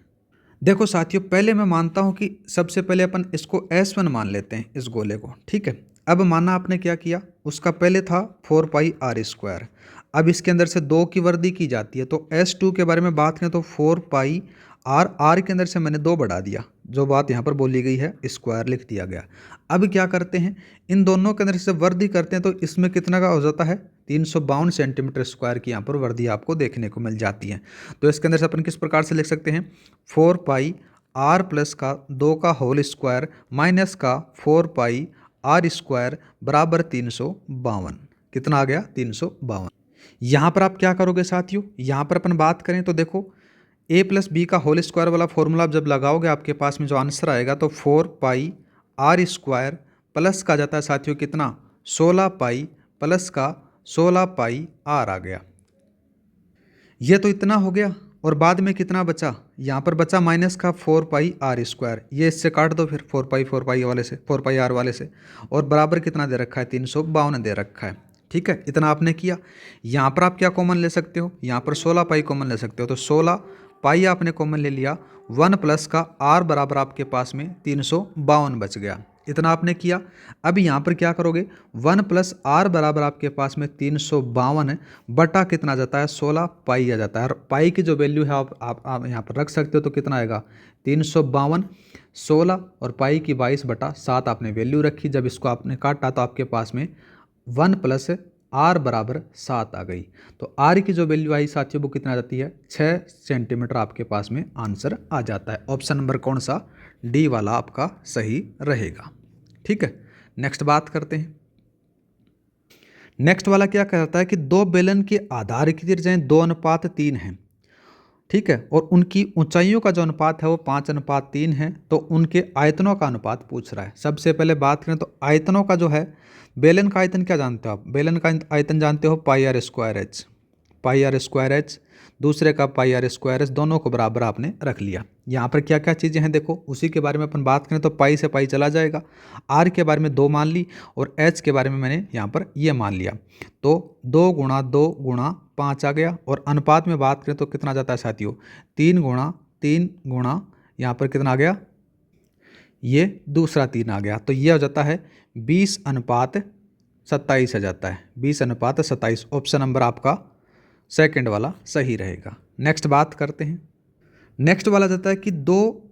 देखो साथियों, पहले मैं मानता हूं कि सबसे पहले अपन इसको S1 मान लेते हैं इस गोले को, ठीक है। अब माना आपने क्या किया, उसका पहले था 4πr²। अब इसके अंदर से 2 की वृद्धि की जाती है, तो S2 के बारे में बात करें तो 4πr के अंदर से मैंने 2 बढ़ा दिया, जो बात यहाँ पर बोली गई है स्क्वायर लिख दिया गया। अब क्या करते हैं, इन दोनों के अंदर से वृद्धि करते हैं, तो इसमें कितना का हो जाता है, 352 सेंटीमीटर स्क्वायर की यहाँ पर वृद्धि आपको देखने को मिल जाती है। तो इसके अंदर से अपन किस प्रकार से लिख सकते हैं, 4πr प्लस का 2 का होल स्क्वायर माइनस का 4πr² बराबर 352। कितना आ गया, 352। यहाँ पर आप क्या करोगे साथियों, यहाँ पर अपन बात करें तो देखो a प्लस बी का होल स्क्वायर वाला फॉर्मूला जब लगाओगे आपके पास में जो आंसर आएगा तो 4πr² प्लस का जाता है साथियों कितना, 16π प्लस का 16πr आ गया। ये तो इतना हो गया और बाद में कितना बचा, यहाँ पर बचा माइनस का 4πr²। ये इससे काट दो फिर 4π वाले से, 4πr वाले से, और बराबर कितना दे रखा है, 352 दे रखा है, ठीक है, इतना आपने किया। यहाँ पर आप क्या कॉमन ले सकते हो, यहाँ पर 16 पाई कॉमन ले सकते हो, तो 16 पाई आपने कॉमन ले लिया। 1 प्लस का आर बराबर आपके पास में 352 बच गया, इतना आपने किया। अब यहाँ पर क्या करोगे, 1 प्लस आर बराबर आपके पास में 352 बटा कितना जाता है, 16 पाई आ जाता है। और पाई की जो वैल्यू है आप यहाँ पर रख सकते हो, तो कितना आएगा 352, 16 और पाई की 22/7 आपने वैल्यू रखी। जब इसको आपने काटा तो आपके पास में 1 प्लस आर बराबर 7 आ गई। तो आर की जो वैल्यू आई साथियों वो कितना आ जाती है, 6 सेंटीमीटर आपके पास में आंसर आ जाता है। ऑप्शन नंबर कौन सा, डी वाला आपका सही रहेगा। ठीक है, नेक्स्ट बात करते हैं। नेक्स्ट वाला क्या कहता है कि दो बेलन के आधार की त्रिज्याएं 2:3 हैं। ठीक है, और उनकी ऊंचाइयों का जो अनुपात है वो 5:3 है। तो उनके आयतनों का अनुपात पूछ रहा है। सबसे पहले बात करें तो आयतनों का जो है, बेलन का आयतन क्या जानते हो आप, बेलन का आयतन जानते हो pi r square h, pi r square h, दूसरे का पाई आर स्क्वायर एच, दोनों को बराबर आपने रख लिया। यहाँ पर क्या क्या चीज़ें हैं देखो, उसी के बारे में अपन बात करें तो पाई से पाई चला जाएगा, आर के बारे में 2 मान ली और एच के बारे में मैंने यहाँ पर ये मान लिया। तो 2 × 2 × 5 आ गया। और अनुपात में बात करें तो कितना जाता है साथियों, 3 × 3 × यहाँ पर कितना आ गया, ये दूसरा 3 आ गया। तो ये हो जाता है 20:27 आ जाता है, 20:27। ऑप्शन नंबर आपका सेकंड वाला सही रहेगा। नेक्स्ट बात करते हैं। नेक्स्ट वाला जाता है कि दो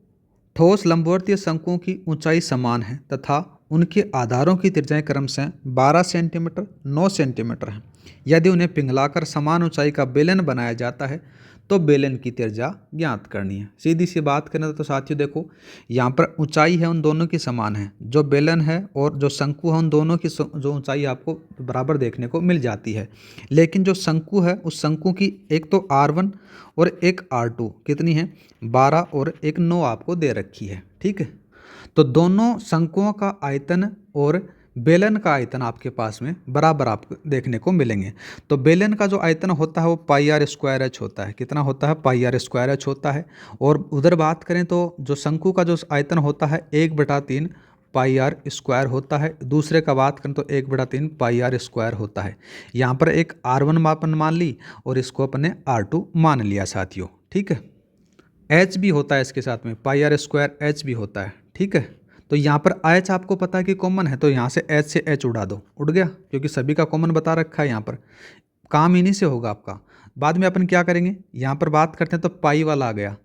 ठोस लंबवर्तीय शंकुओं की ऊंचाई समान है तथा उनके आधारों की त्रिज्याएं क्रमशः 12 सेंटीमीटर 9 सेंटीमीटर हैं। यदि उन्हें पिघलाकर समान ऊंचाई का बेलन बनाया जाता है तो बेलन की त्रिज्या ज्ञात करनी है। सीधी सी बात करें तो साथियों देखो, यहाँ पर ऊंचाई है उन दोनों की समान है, जो बेलन है और जो शंकु है उन दोनों की जो ऊंचाई आपको बराबर देखने को मिल जाती है। लेकिन जो शंकु है उस शंकु की एक तो R1 और एक R2 कितनी है, 12 और एक 9 आपको दे रखी है। ठीक है, तो दोनों शंकुओं का आयतन और बेलन का आयतन आपके पास में बराबर आपको देखने को मिलेंगे। तो बेलन का जो आयतन होता है वो पाई आर स्क्वायर एच होता है, कितना होता है, पाई आर स्क्वायर एच होता है। और उधर बात करें तो जो शंकु का जो आयतन होता है 1/3 पाई आर स्क्वायर होता है। दूसरे का बात करें तो 1/3 पाई आर स्क्वायर होता है। यहाँ पर एक R1 मापन मान ली और इसको अपने R2 मान लिया साथियों। ठीक है, एच भी होता है इसके साथ में, पाई आर स्क्वायर एच भी होता है। ठीक है, तो यहाँ पर एच आपको पता है कि कॉमन है, तो यहाँ से एच से एच उड़ा दो, उड़ गया, क्योंकि सभी का कॉमन बता रखा है। यहाँ पर काम इन्हीं से होगा आपका। बाद में अपन क्या करेंगे, यहाँ पर बात करते हैं तो पाई वाला आ गया,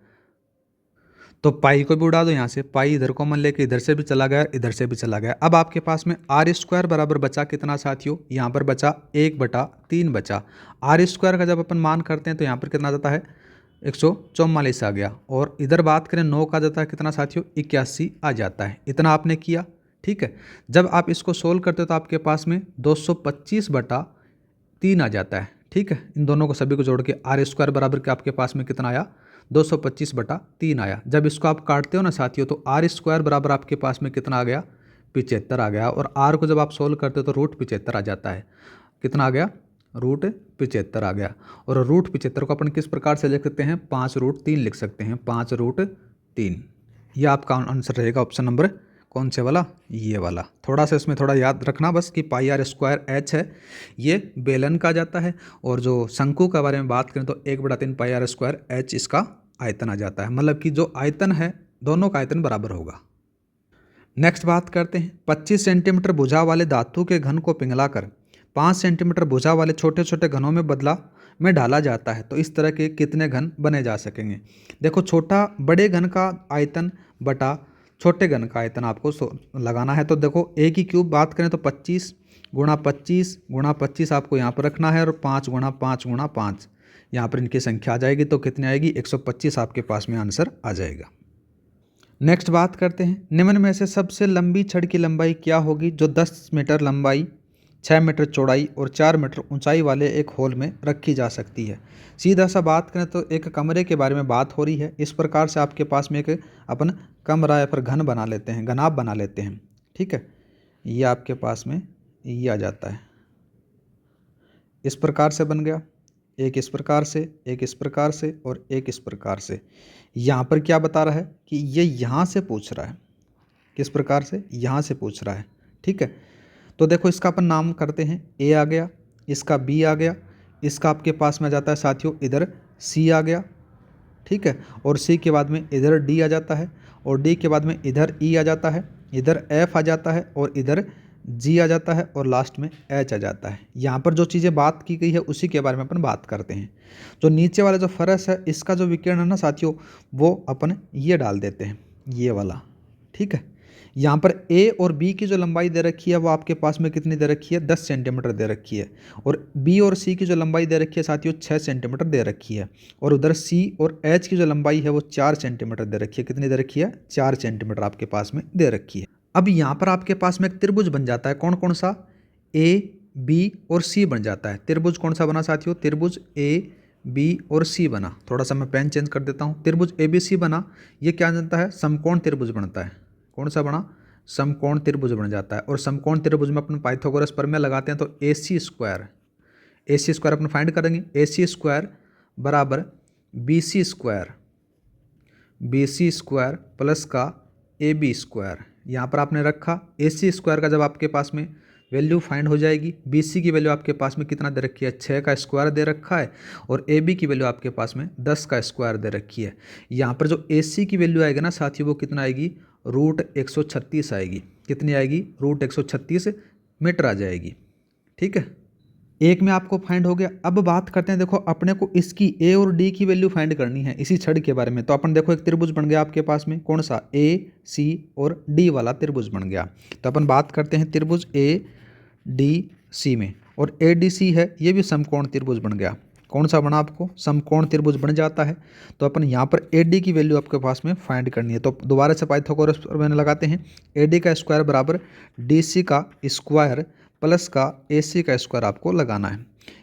तो पाई को भी उड़ा दो यहाँ से, पाई इधर कॉमन लेके इधर से भी चला गया, इधर से भी चला गया। अब आपके पास में आर स्क्वायर बराबर बचा कितना साथियों, यहाँ पर बचा 1/3 बचा। आर स्क्वायर का जब अपन मान करते हैं तो यहाँ पर कितना जाता है, 144 आ गया। और इधर बात करें 9 का जाता है कितना साथियों, 81 आ जाता है। इतना आपने किया। ठीक है, जब आप इसको सोल्व करते हो तो आपके पास में 225/3 आ जाता है। ठीक है, इन दोनों को सभी को जोड़ के आर स्क्वायर बराबर के आपके पास में कितना आया, 225/3 आया। जब इसको आप काटते हो ना साथियों तो आर स्क्वायर बराबर आपके पास में कितना आ गया, 75 आ गया। और आर को जब आप सोल्व करते हो तो √75 आ जाता है। कितना आ गया, √75 आ गया। और √75 को अपन किस प्रकार से लिख सकते हैं, 5√3 लिख सकते हैं, 5√3। यह आपका आंसर रहेगा ऑप्शन नंबर कौन से वाला, ये वाला। थोड़ा सा इसमें थोड़ा याद रखना बस कि पाई आर स्क्वायर एच है, ये बेलन का जाता है। और जो शंकु के बारे में बात करें तो 1/3 पाई आर स्क्वायर एच इसका आयतन आ जाता है। मतलब कि जो आयतन है दोनों का आयतन बराबर होगा। नेक्स्ट बात करते हैं, 25 सेंटीमीटर भुजा वाले धातु के घन को पिघलाकर 5 सेंटीमीटर भुजा वाले छोटे छोटे घनों में डाला जाता है तो इस तरह के कितने घन बने जा सकेंगे। देखो, छोटा बड़े घन का आयतन बटा छोटे घन का आयतन आपको लगाना है। तो देखो ए की क्यूब बात करें तो 25 × 25 × 25 आपको यहाँ पर रखना है और 5 × 5 × 5 यहाँ पर इनकी संख्या आ जाएगी। तो कितनी आएगी, 125 आपके पास में आंसर आ जाएगा। नेक्स्ट बात करते हैं, निम्न में से सबसे लंबी छड़ की लंबाई क्या होगी जो 10 मीटर लंबाई, 6 मीटर चौड़ाई और 4 मीटर ऊंचाई वाले एक होल में रखी जा सकती है। सीधा सा बात करें तो एक कमरे के बारे में बात हो रही है। इस प्रकार से आपके पास में एक अपन कमरा या फिर घन बना लेते हैं, घनाभ बना लेते हैं। ठीक है, ये आपके पास में ये आ जाता है, इस प्रकार से बन गया, एक इस प्रकार से, एक इस प्रकार से और एक इस प्रकार से। यहाँ पर क्या बता रहा है कि ये यहाँ से पूछ रहा है, किस प्रकार से, यहाँ से पूछ रहा है। ठीक है, तो देखो इसका अपन नाम करते हैं, ए आ गया, इसका बी आ गया, इसका आपके पास में आ जाता है साथियों इधर सी आ गया, ठीक है, और सी के बाद में इधर डी आ जाता है, और डी के बाद में इधर ई आ जाता है, इधर एफ आ जाता है, और इधर जी आ जाता है, और लास्ट में एच आ जाता है। यहाँ पर जो चीज़ें बात की गई है उसी के बारे में अपन बात करते हैं। जो नीचे वाला जो फरस है इसका जो विकिरण है ना साथियों, वो अपन ये डाल देते हैं, ये वाला, ठीक है। यहाँ पर ए और बी की जो लंबाई दे रखी है वो आपके पास में कितनी दे रखी है, 10 सेंटीमीटर दे रखी है, और बी और सी की जो लंबाई दे रखी है साथियों 6 सेंटीमीटर दे रखी है, और उधर सी और एच की जो लंबाई है वो 4 सेंटीमीटर दे रखी है। कितनी दे रखी है, 4 सेंटीमीटर आपके पास में दे रखी है। अब यहाँ पर आपके पास में एक त्रिभुज बन जाता है, कौन कौन सा, ए बी और सी बन जाता है। त्रिभुज कौन सा बना साथियों, त्रिभुज ए बी और सी बना। थोड़ा सा मैं पेन चेंज कर देता हूँ। त्रिभुज ए बी सी बना, ये क्या बनता है, समकोण त्रिभुज बनता है। कौन सा बना, समकोण त्रिभुज बन जाता है। और समकोण त्रिभुज में अपन पाइथागोरस प्रमेय लगाते हैं, तो ए सी स्क्वायर अपन फाइंड करेंगे। ए सी स्क्वायर बराबर बी सी स्क्वायर प्लस का ए बी स्क्वायर। यहाँ पर आपने रखा ए सी स्क्वायर का जब आपके पास में वैल्यू फाइंड हो जाएगी, बी सी की वैल्यू आपके पास में कितना दे रखी है, 6 का स्क्वायर दे रखा है, और ए बी की वैल्यू आपके पास में 10 का स्क्वायर दे रखी है। यहाँ पर जो ए सी की वैल्यू आएगी ना साथियों, वो कितना आएगी, √136 आएगी। कितनी आएगी, √136 मीटर आ जाएगी, ठीक है। एक में आपको फाइंड हो गया। अब बात करते हैं, देखो अपने को इसकी ए और डी की वैल्यू फाइंड करनी है इसी छड़ के बारे में। तो अपन देखो एक त्रिभुज बन गया आपके पास में, कौन सा, ए सी और डी वाला त्रिभुज बन गया। तो अपन बात करते हैं त्रिभुज ए डी सी में, और ए डी सी है ये भी समकोण त्रिभुज बन गया। कौन सा बना, आपको समकोण त्रिभुज बन जाता है। तो अपन यहाँ पर ए डी की वैल्यू आपके पास में फाइंड करनी है। तो दोबारा से पाइथागोरस प्रमेय लगाते हैं। ए डी का स्क्वायर बराबर डी सी का स्क्वायर प्लस का ए सी का स्क्वायर आपको लगाना है।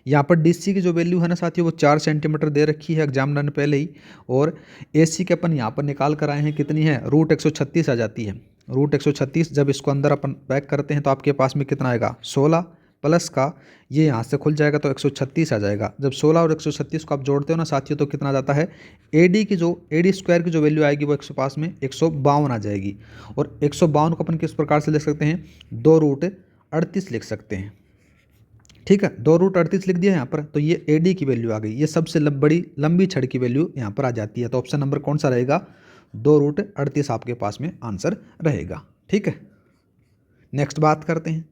यहाँ पर डी सी की जो वैल्यू है ना साथियों, वो 4 सेंटीमीटर दे रखी है एग्जाम ने पहले ही, और ए सी के अपन यहाँ पर निकाल कर आए हैं, कितनी है, √136 आ जाती है। √136 जब इसको अंदर अपन बैक करते हैं तो आपके पास में कितना आएगा, 16 प्लस का ये यहाँ से खुल जाएगा तो 136 आ जाएगा। जब 16 और 136 को आप जोड़ते हो ना साथियों, तो कितना आ जाता है, ए डी स्क्वायर की जो वैल्यू आएगी वो 152 आ जाएगी। और 152 को अपन किस प्रकार से लिख सकते हैं, 2√38 लिख सकते हैं, ठीक है। 2√38 लिख दिया यहाँ पर, तो ये ए डी की वैल्यू आ गई। ये सबसे बड़ी लंबी छड़ की वैल्यू यहाँ पर आ जाती है। तो ऑप्शन नंबर कौन सा रहेगा, 2√38 आपके पास में आंसर रहेगा, ठीक है। नेक्स्ट बात करते हैं।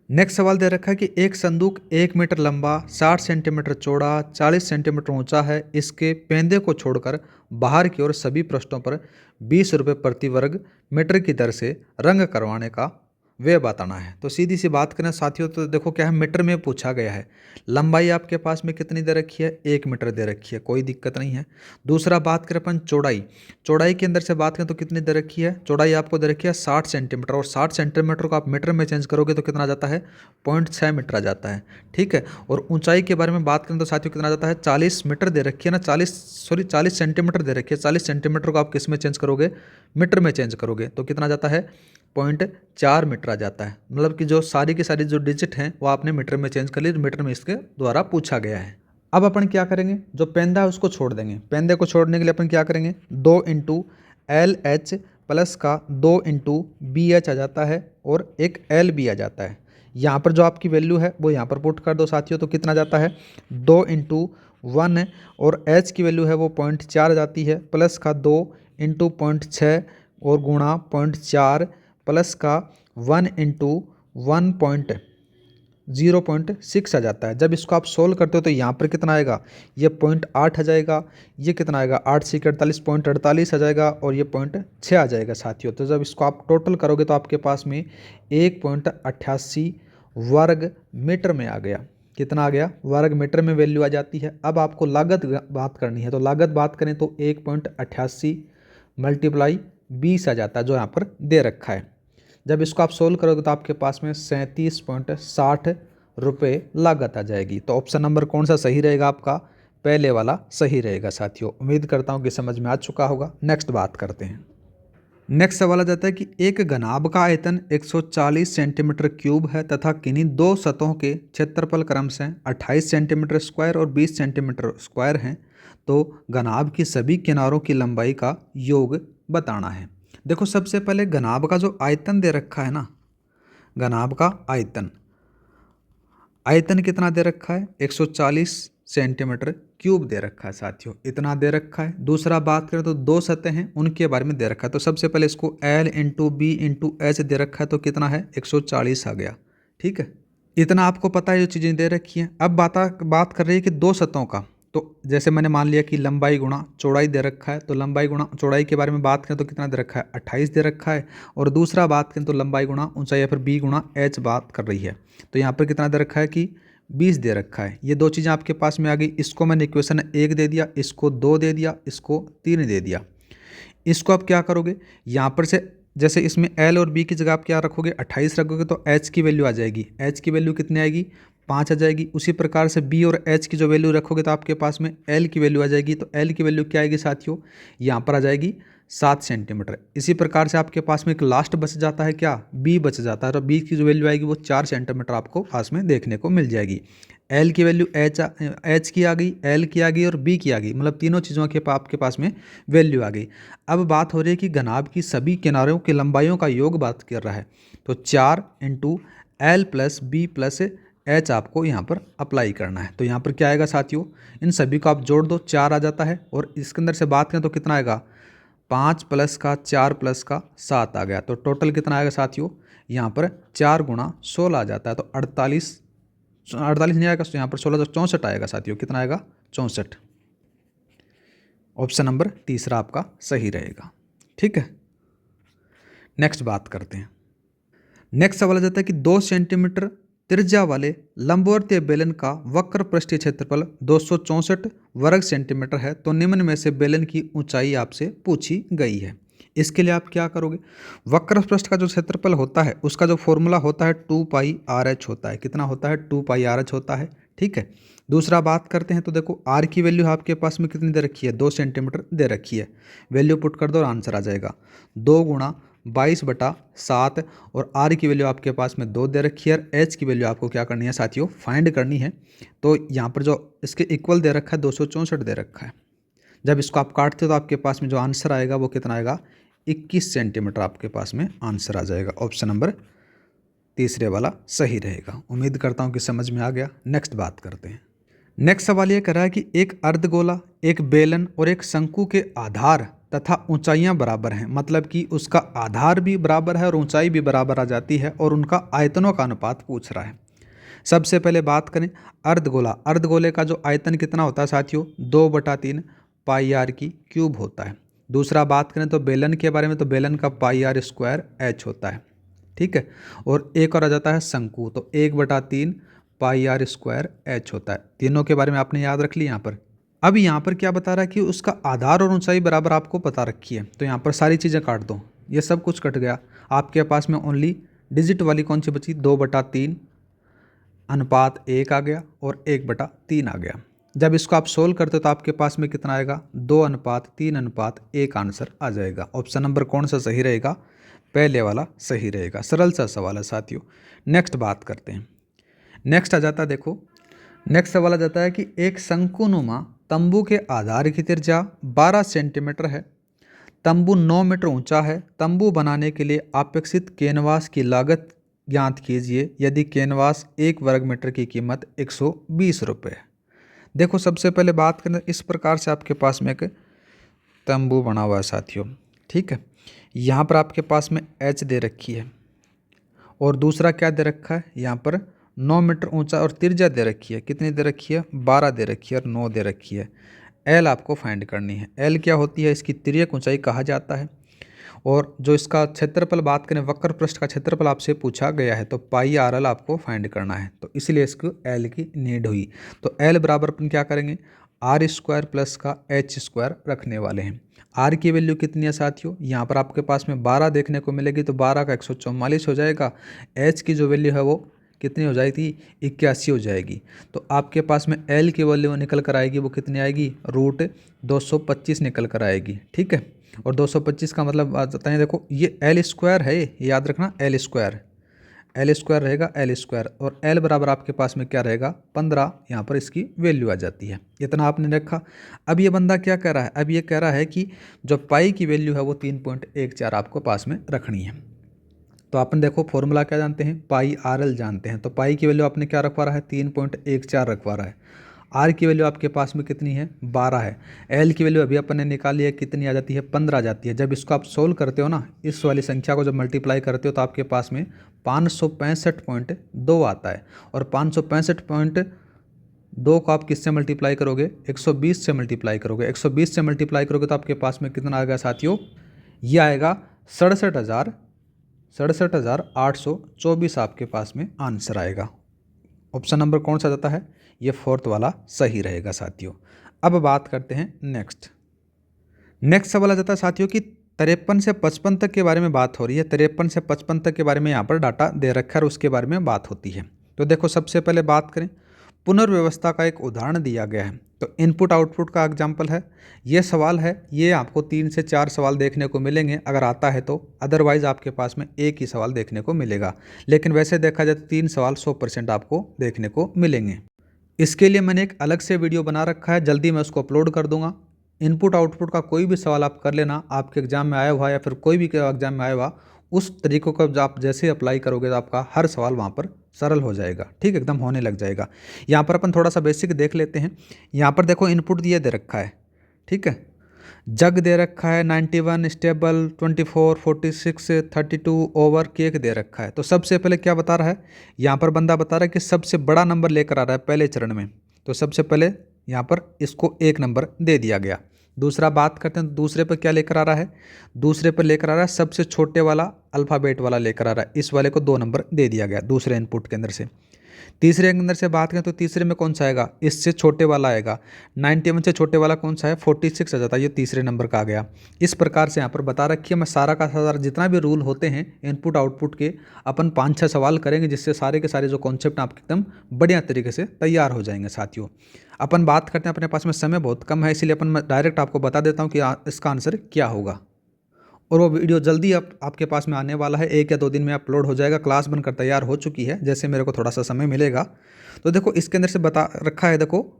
नेक्स्ट सवाल दे रखा है कि एक संदूक 1 मीटर लंबा, 60 सेंटीमीटर चौड़ा, 40 सेंटीमीटर ऊंचा है। इसके पेंदे को छोड़कर बाहर की ओर सभी पृष्ठों पर 20 रुपये प्रति वर्ग मीटर की दर से रंग करवाने का वे बताना है। तो सीधी सी बात करें साथियों, तो देखो क्या है, मीटर में पूछा गया है। लंबाई आपके पास में कितनी दे रखी है, 1 मीटर दे रखी है, कोई दिक्कत नहीं है। दूसरा बात करें अपन चौड़ाई के अंदर से बात करें तो कितनी दे रखी है, चौड़ाई आपको दे रखी है 60 सेंटीमीटर, और 60 सेंटीमीटर को आप मीटर में चेंज करोगे तो कितना आ जाता है, 0.6 मीटर आ जाता है, ठीक है। और ऊंचाई के बारे में बात करें तो साथियों कितना आ जाता है, 40 मीटर दे रखी है ना, 40 सेंटीमीटर दे रखी है। 40 सेंटीमीटर को आप किस में चेंज करोगे, मीटर में चेंज करोगे, तो कितना आ जाता है, 0.4 मीटर आ जाता है। मतलब कि जो सारी की सारी जो डिजिट हैं वो आपने मीटर में चेंज कर ली, मीटर में इसके द्वारा पूछा गया है। अब अपन क्या करेंगे, जो पेंदा है उसको छोड़ देंगे। पेंदे को छोड़ने के लिए अपन क्या करेंगे, 2 × LH प्लस का 2 × BH आ जाता है, और एक LB आ जाता है। यहाँ पर जो आपकी वैल्यू है वो यहाँ पर पुट कर दो साथियों, तो कितना जाता है, 2 × 1, और H की वैल्यू है वो 0.4 आ जाती है, प्लस का 2 × 0.6 और गुणा 0.4 प्लस का 1 × 0.6 आ जाता है। जब इसको आप सोल्व करते हो तो यहाँ पर कितना आएगा, ये 0.8 आ जाएगा, ये कितना आएगा, 8 × 48 0.48 आ जाएगा, और ये 0.6 आ जाएगा साथियों। तो जब इसको आप टोटल करोगे तो आपके पास में 1.88 वर्ग मीटर में आ गया। कितना आ गया, वर्ग मीटर में वैल्यू आ जाती है। अब आपको लागत बात करनी है, तो लागत बात करें तो 1.88 × 20 आ जाता है, जो यहाँ पर दे रखा है। जब इसको आप सोल्व करोगे तो आपके पास में 37.60 रुपये लागत आ जाएगी। तो ऑप्शन नंबर कौन सा सही रहेगा आपका, पहले वाला सही रहेगा साथियों। उम्मीद करता हूँ कि समझ में आ चुका होगा। नेक्स्ट बात करते हैं। नेक्स्ट सवाल आ जाता है कि एक घनाभ का आयतन 140 सेंटीमीटर क्यूब है तथा किन्हीं दो सतहों के क्षेत्रफल क्रमशः 28 सेंटीमीटर स्क्वायर और 20 सेंटीमीटर स्क्वायर हैं, तो घनाभ की सभी किनारों की लंबाई का योग बताना है। देखो सबसे पहले घनाभ का जो आयतन दे रखा है ना, घनाभ का आयतन, आयतन कितना दे रखा है, 140 सेंटीमीटर क्यूब दे रखा है साथियों, इतना दे रखा है। दूसरा बात करें तो दो सतह हैं, उनके बारे में दे रखा है। तो सबसे पहले इसको L into B into H दे रखा है, तो कितना है 140 आ गया। ठीक है, इतना आपको पता है, जो चीज़ें दे रखी हैं। अब बात कर रही है कि दो सतहों का। तो जैसे मैंने मान लिया कि लंबाई गुणा चौड़ाई दे रखा है, तो लंबाई गुणा चौड़ाई के बारे में बात करें तो कितना दे रखा है, 28 दे रखा है। और दूसरा बात करें तो लंबाई गुणा ऊंचाई या फिर बी गुणा एच बात कर रही है, तो यहाँ पर कितना दे रखा है कि 20 दे रखा है। ये दो चीज़ें आपके पास में आ गई। इसको मैंने इक्वेशन 1 दे दिया, इसको 2 दे दिया, इसको 3 दे दिया। इसको आप क्या करोगे, यहाँ पर से जैसे इसमें L और B की जगह आप क्या रखोगे, 28 रखोगे, तो H की वैल्यू आ जाएगी। H की वैल्यू कितनी आएगी, 5 आ जाएगी। उसी प्रकार से B और H की जो वैल्यू रखोगे तो आपके पास में L की वैल्यू आ जाएगी। तो L की वैल्यू क्या आएगी साथियों, यहाँ पर आ जाएगी 7 सेंटीमीटर। इसी प्रकार से आपके पास में एक लास्ट बच जाता है, क्या, B बच जाता है। तो B की जो वैल्यू आएगी वो 4 सेंटीमीटर आपको पास में देखने को मिल जाएगी। L की वैल्यू H की आ गई, L की आ गई और B की आ गई, मतलब तीनों चीज़ों के आपके पास में वैल्यू आ गई। अब बात हो रही है कि घनाभ की सभी किनारों की लंबाइयों का योग बात कर रहा है। तो 4 into L plus b plus h आपको यहाँ पर अप्लाई करना है। तो यहाँ पर क्या आएगा साथियों, इन सभी को आप जोड़ दो, 4 आ जाता है। और इसके अंदर से बात करें तो कितना आएगा, 5 प्लस का 4 प्लस का 7 आ गया। तो टोटल कितना आएगा साथियों, यहाँ पर 4 गुणा 16 आ जाता है। तो 48 नहीं आएगा, तो यहाँ पर 16 तो 64 आएगा साथियों। कितना आएगा, 64। ऑप्शन नंबर तीसरा आपका सही रहेगा। ठीक है, नेक्स्ट बात करते हैं। नेक्स्ट सवाल आ जाता है कि 2 सेंटीमीटर त्रिज्या वाले लंबवर्तीय बेलन का वक्र पृष्ठीय क्षेत्रफल 264 वर्ग सेंटीमीटर है, तो निम्न में से बेलन की ऊंचाई आपसे पूछी गई है। इसके लिए आप क्या करोगे, वक्र पृष्ठ का जो क्षेत्रफल होता है उसका जो फॉर्मूला होता है 2 पाई आर एच होता है। कितना होता है, 2 पाई आर एच होता है। ठीक है, दूसरा बात करते हैं तो देखो आर की वैल्यू आपके पास में कितनी दे रखी है, 2 सेंटीमीटर दे रखी है। वैल्यू पुट कर दो और आंसर आ जाएगा 2 गुणा 22/7। और आर की वैल्यू आपके पास में 2 दे रखी है। और एच की वैल्यू आपको क्या करनी है साथियों, फाइंड करनी है। तो यहाँ पर जो इसके इक्वल दे रखा है 264 दे रखा है। जब इसको आप काटते हो तो आपके पास में जो आंसर आएगा वो कितना आएगा, 21 सेंटीमीटर आपके पास में आंसर आ जाएगा। ऑप्शन नंबर तीसरे वाला सही रहेगा। उम्मीद करता हूँ कि समझ में आ गया। नेक्स्ट बात करते हैं। नेक्स्ट सवाल ये कर रहा है कि एक अर्धगोला, एक बेलन और एक शंकु के आधार तथा ऊंचाइयां बराबर हैं, मतलब कि उसका आधार भी बराबर है और ऊंचाई भी बराबर आ जाती है, और उनका आयतनों का अनुपात पूछ रहा है। सबसे पहले बात करें अर्धगोला। अर्धगोले का जो आयतन कितना होता है साथियों, 2/3 पाई आर की क्यूब होता है। दूसरा बात करें तो बेलन के बारे में, तो बेलन का पाई आर स्क्वायर एच होता है। ठीक है, और एक और आ जाता है शंकु, तो 1/3 पाई आर स्क्वायर एच होता है। तीनों के बारे में आपने याद रख लिया। यहाँ पर अब यहाँ पर क्या बता रहा है कि उसका आधार और ऊंचाई बराबर आपको पता रखी है। तो यहाँ पर सारी चीज़ें काट दो, ये सब कुछ कट गया। आपके पास में ओनली डिजिट वाली कौन सी बची, 2/3 अनुपात 1 आ गया और 1/3 आ गया। जब इसको आप सोल्व करते हो तो आपके पास में कितना आएगा, 2:3:1 आंसर आ जाएगा। ऑप्शन नंबर कौन सा सही रहेगा, पहले वाला सही रहेगा। सरल सा सवाल है साथियों। नेक्स्ट बात करते हैं। नेक्स्ट आ जाता है, देखो नेक्स्ट सवाल आ जाता है कि एक शंकुनुमा तंबू के आधार की त्रिज्या 12 सेंटीमीटर है, तंबू 9 मीटर ऊंचा है। तंबू बनाने के लिए अपेक्षित कैनवास की लागत ज्ञात कीजिए यदि कैनवास 1 वर्ग मीटर की कीमत 120 रुपये है। देखो सबसे पहले बात करें, इस प्रकार से आपके पास में एक तंबू बना हुआ है साथियों। ठीक है, यहाँ पर आपके पास में एच दे रखी है और दूसरा क्या दे रखा है, यहाँ पर 9 मीटर ऊंचा और त्रिज्या दे रखी है। कितनी दे रखी है, 12 दे रखी है और 9 दे रखी है। एल आपको फाइंड करनी है। एल क्या होती है, इसकी तिर्यक ऊंचाई कहा जाता है। और जो इसका क्षेत्रफल बात करें, वक्र पृष्ठ का क्षेत्रफल आपसे पूछा गया है, तो पाई आर एल आपको फाइंड करना है। तो इसलिए इसको एल की नीड हुई। तो एल बराबर अपन क्या करेंगे, आर स्क्वायर प्लस का एच स्क्वायर रखने वाले हैं। आर की वैल्यू कितनी है साथियों, यहाँ पर आपके पास में 12 देखने को मिलेगी, तो 12 का 144 हो जाएगा। एच की जो वैल्यू है वो कितनी हो जाएगी, 81 हो जाएगी। तो आपके पास में एल की वैल्यू निकल कर आएगी, वो कितनी आएगी, √225 निकल कर आएगी। ठीक है, और 225 का मतलब आ जाता है, देखो ये एल स्क्वायर है, याद रखना एल स्क्वायर रहेगा, एल स्क्वायर। और एल बराबर आपके पास में क्या रहेगा, 15। यहाँ पर इसकी वैल्यू आ जाती है। इतना आपने रखा। अब ये बंदा क्या कह रहा है, अब ये कह रहा है कि जो पाई की वैल्यू है वो 3.14 आपको पास में रखनी है। तो अपन देखो फॉर्मूला क्या जानते हैं, पाई आर एल जानते हैं। तो पाई की वैल्यू आपने क्या रखवा रहा है, 3.14 रखवा रहा है। आर की वैल्यू आपके पास में कितनी है, 12 है। एल की वैल्यू अभी अपन ने निकाली है, कितनी आ जाती है, 15 आ जाती है। जब इसको आप सोल्व करते हो ना, इस वाली संख्या को जब मल्टीप्लाई करते हो तो आपके पास में 565.2 आता है। और 565.2 को आप किससे मल्टीप्लाई करोगे, 120 से मल्टीप्लाई करोगे। 120 से मल्टीप्लाई करोगे तो आपके पास में कितना आएगा साथियों, ये आएगा 67,824 आपके पास में आंसर आएगा। ऑप्शन नंबर कौन सा जाता है, ये फोर्थ वाला सही रहेगा साथियों। अब बात करते हैं नेक्स्ट सवाल आ जाता है साथियों कि 53 से 55 तक के बारे में बात हो रही है। 53 से 55 तक के बारे में यहाँ पर डाटा दे रखा है और उसके बारे में बात होती है। तो देखो सबसे पहले बात करें, पुनर्व्यवस्था का एक उदाहरण दिया गया है। तो इनपुट आउटपुट का एग्जाम्पल है, ये सवाल है। ये आपको 3 से 4 सवाल देखने को मिलेंगे अगर आता है तो, अदरवाइज आपके पास में एक ही सवाल देखने को मिलेगा। लेकिन वैसे देखा जाए तो 3 सवाल 100% आपको देखने को मिलेंगे। इसके लिए मैंने एक अलग से वीडियो बना रखा है, जल्दी मैं उसको अपलोड कर दूंगा। इनपुट आउटपुट का कोई भी सवाल आप कर लेना, आपके एग्जाम में आया हुआ या फिर कोई भी एग्जाम में आया हुआ, उस तरीकों को आप जैसे अप्लाई करोगे तो आपका हर सवाल वहाँ पर सरल हो जाएगा, ठीक, एकदम होने लग जाएगा। यहाँ पर अपन थोड़ा सा बेसिक देख लेते हैं। यहाँ पर देखो इनपुट दिए दे रखा है, ठीक है। जग दे रखा है 91, स्टेबल 24, 46, 32, ओवर केक दे रखा है। तो सबसे पहले क्या बता रहा है, यहाँ पर बंदा बता रहा है कि सबसे बड़ा नंबर लेकर आ रहा है पहले चरण में। तो सबसे पहले यहाँ पर इसको 1 नंबर दे दिया गया। दूसरा बात करते हैं, दूसरे पर क्या लेकर आ रहा है, दूसरे पर लेकर आ रहा है सबसे छोटे वाला अल्फ़ाबेट वाला लेकर आ रहा है। इस वाले को 2 नंबर दे दिया गया दूसरे इनपुट के अंदर से। तीसरे के अंदर से बात करें तो तीसरे में कौन सा आएगा, इससे छोटे वाला आएगा। 91 से छोटे वाला कौन सा है, 46 आ जाता है, ये तीसरे नंबर का आ गया। इस प्रकार से यहाँ पर बता रखिए, मैं सारा का सारा जितना भी रूल होते हैं इनपुट आउटपुट के, अपन 5-6 सवाल करेंगे जिससे सारे के सारे जो कॉन्सेप्ट आपके एकदम बढ़िया तरीके से तैयार हो जाएंगे साथियों। अपन बात करते हैं, अपने पास में समय बहुत कम है, इसलिए अपन मैं डायरेक्ट आपको बता देता हूँ कि इसका आंसर क्या होगा। और वो वीडियो जल्दी आपके पास में आने वाला है, 1 या 2 दिन में अपलोड हो जाएगा। क्लास बनकर तैयार हो चुकी है, जैसे मेरे को थोड़ा सा समय मिलेगा। तो देखो इसके अंदर से बता रखा है, देखो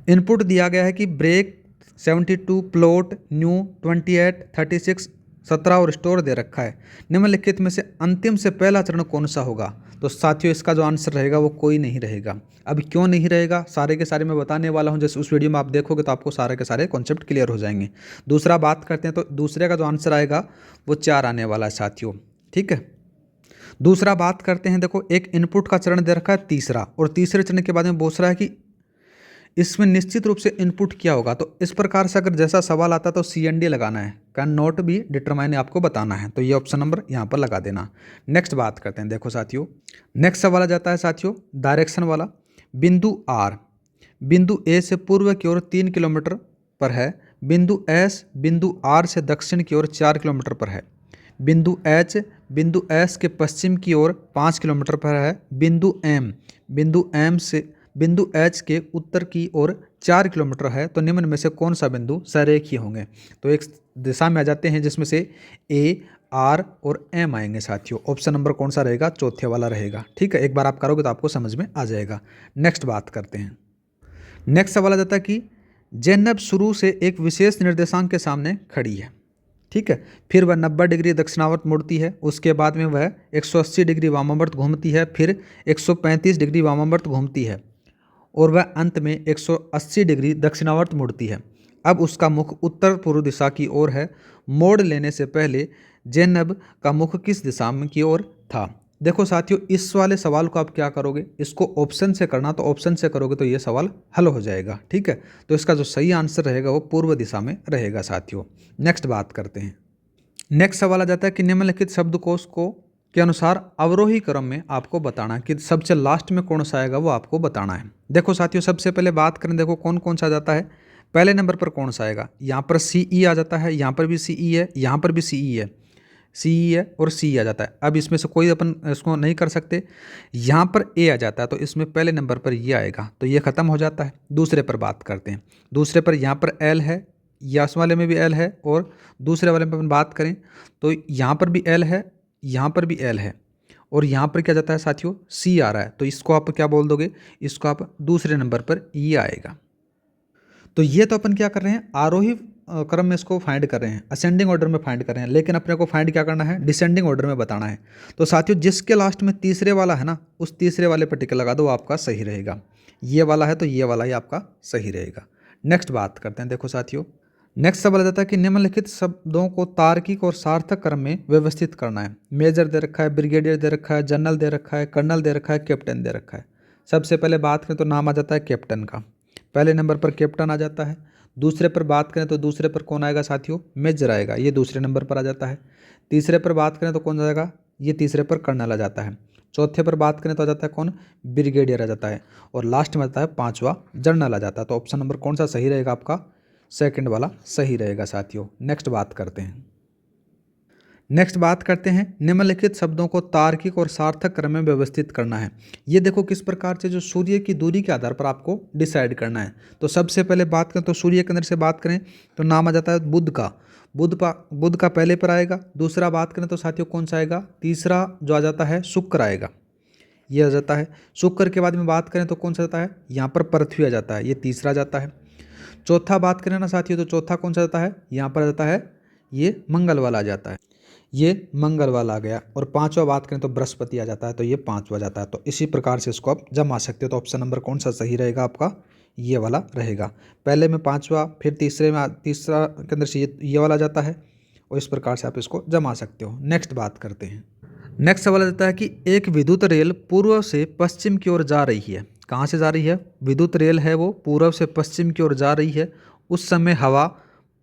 इनपुट दिया गया है कि ब्रेक 72, प्लॉट न्यू 28, 36, 17 और स्टोर दे रखा है। निम्नलिखित में से अंतिम से पहला चरण कौन सा होगा। तो साथियों इसका जो आंसर रहेगा वो कोई नहीं रहेगा। अब क्यों नहीं रहेगा, सारे के सारे मैं बताने वाला हूं, जैसे उस वीडियो में आप देखोगे तो आपको सारे के सारे कॉन्सेप्ट क्लियर हो जाएंगे। दूसरा बात करते हैं, तो दूसरे का जो आंसर आएगा वो 4 आने वाला है साथियों, ठीक है। दूसरा बात करते हैं, देखो एक इनपुट का चरण दे रखा है तीसरा, और तीसरे चरण के बाद में पूछ रहा है कि इसमें निश्चित रूप से इनपुट क्या होगा। तो इस प्रकार से अगर जैसा सवाल आता तो CND लगाना है, कैन नॉट बी डिटरमाइन आपको बताना है। तो ये ऑप्शन नंबर यहाँ पर लगा देना। नेक्स्ट बात करते हैं, देखो साथियों नेक्स्ट सवाल आ जाता है साथियों डायरेक्शन वाला। बिंदु R बिंदु A से पूर्व की ओर 3 किलोमीटर पर है। बिंदु S बिंदु R से दक्षिण की ओर 4 किलोमीटर पर है। बिंदु H बिंदु S के पश्चिम की ओर 5 किलोमीटर पर है। बिंदु M से बिंदु H के उत्तर की ओर 4 किलोमीटर है। तो निम्न में से कौन सा बिंदु सरेखीय होंगे। तो एक दिशा में आ जाते हैं जिसमें से A, R और M आएंगे साथियों। ऑप्शन नंबर कौन सा रहेगा, चौथे वाला रहेगा, ठीक है। एक बार आप करोगे तो आपको समझ में आ जाएगा। नेक्स्ट बात करते हैं, नेक्स्ट सवाल आ जाता है कि जैनब शुरू से एक विशेष निर्देशांक के सामने खड़ी है, ठीक है। फिर वह 90 डिग्री दक्षिणावर्त मुड़ती है, उसके बाद में वह 180 डिग्री वामावर्त घूमती है, फिर 135 डिग्री वामावर्त घूमती है और वह अंत में 180 डिग्री दक्षिणावर्त मुड़ती है। अब उसका मुख उत्तर पूर्व दिशा की ओर है। मोड़ लेने से पहले जैनब का मुख किस दिशा में की ओर था। देखो साथियों इस वाले सवाल को आप क्या करोगे, इसको ऑप्शन से करना, तो ऑप्शन से करोगे तो ये सवाल हल हो जाएगा, ठीक है। तो इसका जो सही आंसर रहेगा वो पूर्व दिशा में रहेगा साथियों। नेक्स्ट बात करते हैं, नेक्स्ट सवाल आ जाता है कि निम्नलिखित शब्दकोश को के अनुसार अवरोही क्रम में आपको बताना है कि सबसे लास्ट में कौन सा आएगा वो आपको बताना है। देखो साथियों सबसे पहले बात करें, देखो कौन कौन सा जाता है। पहले नंबर पर कौन सा आएगा, यहाँ पर CE आ जाता है, यहाँ पर भी CE है, यहाँ पर भी CE है, CE है और CE आ जाता है। अब इसमें से कोई अपन इसको नहीं कर सकते। यहाँ पर A आ जाता है तो इसमें पहले नंबर पर ये आएगा, तो ये खत्म हो जाता है। दूसरे पर बात करते हैं, दूसरे पर यहाँ पर L है, यस वाले में भी L है, और दूसरे वाले में अपन बात करें तो यहाँ पर भी L है, यहाँ पर भी L है, और यहाँ पर क्या जाता है साथियों C आ रहा है। तो इसको आप क्या बोल दोगे, इसको आप दूसरे नंबर पर ये आएगा। तो ये तो अपन क्या कर रहे हैं, आरोही क्रम में इसको फाइंड कर रहे हैं, असेंडिंग ऑर्डर में फाइंड कर रहे हैं, लेकिन अपने को फाइंड क्या करना है, डिसेंडिंग ऑर्डर में बताना है। तो साथियों जिसके लास्ट में तीसरे वाला है ना, उस तीसरे वाले पर टिक लगा दो, वो आपका सही रहेगा। ये वाला है तो ये वाला ही आपका सही रहेगा। नेक्स्ट बात करते हैं, देखो साथियों नेक्स्ट सवाल जाता है कि निम्नलिखित शब्दों को तार्किक और सार्थक क्रम में व्यवस्थित करना है। मेजर दे रखा है, ब्रिगेडियर दे रखा है, जनरल दे रखा है, कर्नल दे रखा है, कैप्टन दे रखा है। सबसे पहले बात करें तो नाम आ जाता है कैप्टन का, पहले नंबर पर कैप्टन आ जाता है। दूसरे पर बात करें तो दूसरे पर कौन आएगा साथियों, मेजर आएगा, ये दूसरे नंबर पर आ जाता है। तीसरे पर बात करें तो कौन आएगा, ये तीसरे पर कर्नल आ जाता है। चौथे पर बात करें तो आ जाता है कौन, ब्रिगेडियर आ जाता है। और लास्ट में आता है पांचवा जनरल आ जाता है। तो ऑप्शन नंबर कौन सा सही रहेगा आपका, सेकंड वाला सही रहेगा साथियों। नेक्स्ट बात करते हैं निम्नलिखित शब्दों को तार्किक और सार्थक क्रम में व्यवस्थित करना है। ये देखो किस प्रकार से जो सूर्य की दूरी के आधार पर आपको डिसाइड करना है। तो सबसे पहले बात करें तो सूर्य केंद्र से बात करें तो नाम आ जाता है बुध का, बुध का पहले पर आएगा। दूसरा बात करें तो साथियों कौन सा आएगा, तीसरा जो आ जाता है शुक्र आएगा, ये आ जाता है। शुक्र के बाद में बात करें तो कौन सा आता है, यहाँ पर पृथ्वी आ जाता है, ये तीसरा जाता है। चौथा बात करें ना साथियों तो चौथा कौन सा जाता है, यहाँ पर जाता है ये मंगल वाला आ जाता है, ये मंगल वाला आ गया। और पांचवा बात करें तो बृहस्पति आ जाता है, तो ये पांचवा जाता है। तो इसी प्रकार से इसको आप जमा सकते हो। तो ऑप्शन नंबर कौन सा सही रहेगा आपका, ये वाला रहेगा। पहले में पांचवा, फिर तीसरे में तीसरा के अंदर से ये वाला जाता है, और इस प्रकार से आप इसको जमा सकते हो। नेक्स्ट बात करते हैं। नेक्स्ट सवाल आता है कि एक विद्युत रेल पूर्व से पश्चिम की ओर जा रही है। कहाँ से जा रही है, विद्युत रेल है वो पूर्व से पश्चिम की ओर जा रही है। उस समय हवा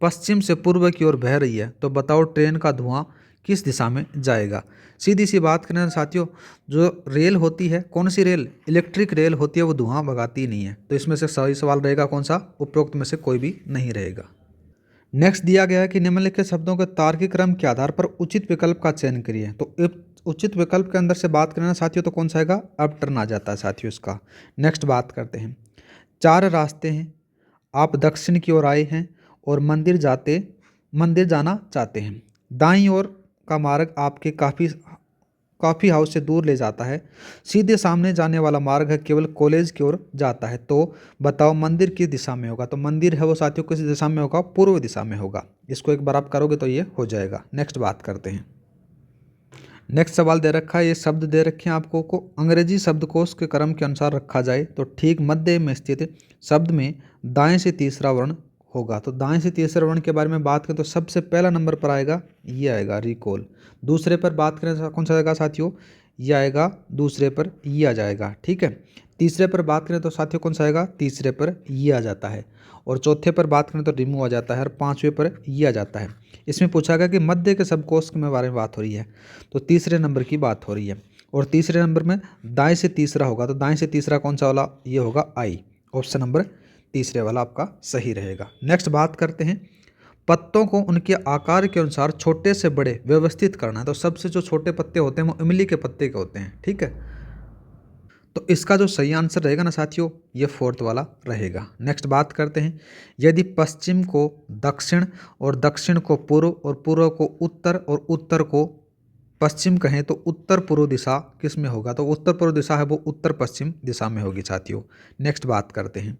पश्चिम से पूर्व की ओर बह रही है। तो बताओ ट्रेन का धुआं किस दिशा में जाएगा। सीधी सी बात करें साथियों, जो रेल होती है, कौन सी रेल, इलेक्ट्रिक रेल होती है, वो धुआं भगाती नहीं है। तो इसमें से सही सवाल रहेगा कौन सा, उपरोक्त में से कोई भी नहीं रहेगा। नेक्स्ट दिया गया है कि निम्नलिखित शब्दों के तार्किक क्रम के आधार पर उचित विकल्प का चयन करिए। तो उचित विकल्प के अंदर से बात करना साथियों तो कौन सा आएगा, अप टर्न आ जाता है साथियों इसका। नेक्स्ट बात करते हैं। 4 रास्ते हैं, आप दक्षिण की ओर आए हैं और मंदिर जाना चाहते हैं। दाईं ओर का मार्ग आपके कॉफ़ी हाउस से दूर ले जाता है। सीधे सामने जाने वाला मार्ग है केवल कॉलेज की ओर जाता है। तो बताओ मंदिर किस दिशा में होगा। तो मंदिर है वो साथियों किस दिशा में होगा, पूर्व दिशा में होगा। इसको एक बार आप करोगे तो ये हो जाएगा। नेक्स्ट बात करते हैं। नेक्स्ट सवाल दे रखा है, ये शब्द दे रखे हैं आपको को अंग्रेजी शब्दकोश के क्रम के अनुसार रखा जाए तो ठीक मध्य में स्थित शब्द में दाएं से तीसरा वर्ण होगा। तो दाएं से तीसरे वर्ण के बारे में बात करें तो सबसे पहला नंबर पर आएगा, ये आएगा रिकॉल। दूसरे पर बात करें कौन सा आएगा साथियों, ये आएगा। दूसरे पर ये आ जाएगा, ठीक है। तीसरे पर बात करें तो साथियों कौन सा आएगा, तीसरे पर ये आ जाता है। और चौथे पर बात करें तो रिमूव आ जाता है। और पांचवें पर ये आ जाता है। इसमें पूछा गया कि मध्य के शब्दकोश के बारे में बात हो रही है, तो तीसरे नंबर की बात हो रही है। और तीसरे नंबर में दाएं से तीसरा होगा, तो दाएं से तीसरा कौन सा वाला, ये होगा आई। ऑप्शन नंबर तीसरे वाला आपका सही रहेगा। नेक्स्ट बात करते हैं, पत्तों को उनके आकार के अनुसार छोटे से बड़े व्यवस्थित करना है। तो सबसे जो छोटे पत्ते होते हैं वो इमली के पत्ते के होते हैं, ठीक है। तो इसका जो सही आंसर रहेगा ना साथियों, ये फोर्थ वाला रहेगा। नेक्स्ट बात करते हैं, यदि पश्चिम को दक्षिण और दक्षिण को पूर्व और पूर्व को उत्तर और उत्तर को पश्चिम कहें तो उत्तर पूर्व दिशा किस में होगा। तो उत्तर पूर्व दिशा है वो उत्तर पश्चिम दिशा में होगी साथियों। नेक्स्ट बात करते हैं।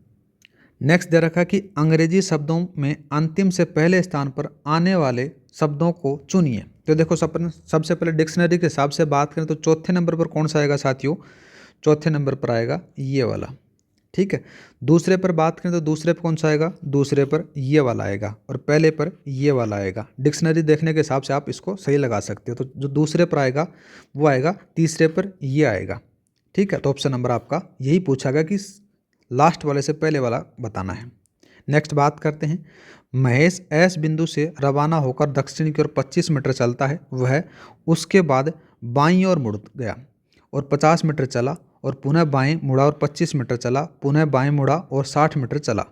नेक्स्ट दे रखा कि अंग्रेजी शब्दों में अंतिम से पहले स्थान पर आने वाले शब्दों को चुनिए। तो देखो सबसे पहले डिक्शनरी के हिसाब से बात करें तो चौथे नंबर पर कौन सा आएगा साथियों, चौथे नंबर पर आएगा ये वाला, ठीक है। दूसरे पर बात करें तो दूसरे पर कौन सा आएगा, दूसरे पर ये वाला आएगा। और पहले पर ये वाला आएगा। डिक्शनरी देखने के हिसाब से आप इसको सही लगा सकते हो। तो जो दूसरे पर आएगा वो आएगा, तीसरे पर ये आएगा, ठीक है। तो ऑप्शन नंबर आपका यही पूछा गया कि लास्ट वाले से पहले वाला बताना है। नेक्स्ट बात करते हैं, महेश एस बिंदु से रवाना होकर दक्षिण की ओर 25 मीटर चलता है। वह उसके बाद बाईं ओर मुड़ गया और 50 मीटर चला और पुनः बाएं मुड़ा और 25 मीटर चला, पुनः बाएं मुड़ा और 60 मीटर चला।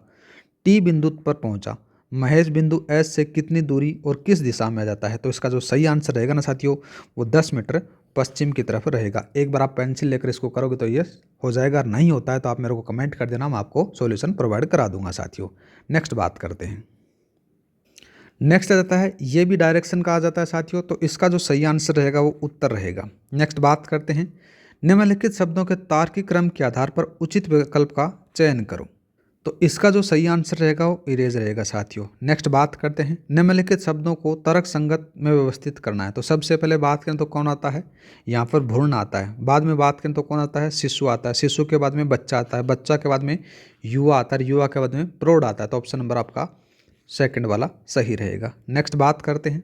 टी बिंदु पर पहुंचा। महेश बिंदु एस से कितनी दूरी और किस दिशा में आ जाता है। तो इसका जो सही आंसर रहेगा ना साथियों, वो 10 मीटर पश्चिम की तरफ रहेगा। एक बार आप पेंसिल लेकर इसको करोगे तो ये हो जाएगा। नहीं होता है तो आप मेरे को कमेंट कर देना, मैं आपको सॉल्यूशन प्रोवाइड करा दूंगा साथियों। नेक्स्ट बात करते हैं। नेक्स्ट आ जाता है, ये भी डायरेक्शन का आ जाता है साथियों। तो इसका जो सही आंसर रहेगा वो उत्तर रहेगा। नेक्स्ट बात करते हैं, निम्नलिखित शब्दों के तार्किक क्रम के आधार पर उचित विकल्प का चयन करो। तो इसका जो सही आंसर रहेगा वो इरेज रहेगा साथियों। नेक्स्ट बात करते हैं, निम्नलिखित शब्दों को तर्क संगत में व्यवस्थित करना है। तो सबसे पहले बात करें तो कौन आता है, यहाँ पर भ्रूण आता है। बाद में बात करें तो कौन आता है, शिशु आता है। शिशु के बाद में बच्चा आता है। बच्चा के बाद में युवा आता है। युवा के बाद में प्रौढ़ आता है। तो ऑप्शन नंबर आपका सेकंड वाला सही रहेगा। नेक्स्ट बात करते हैं।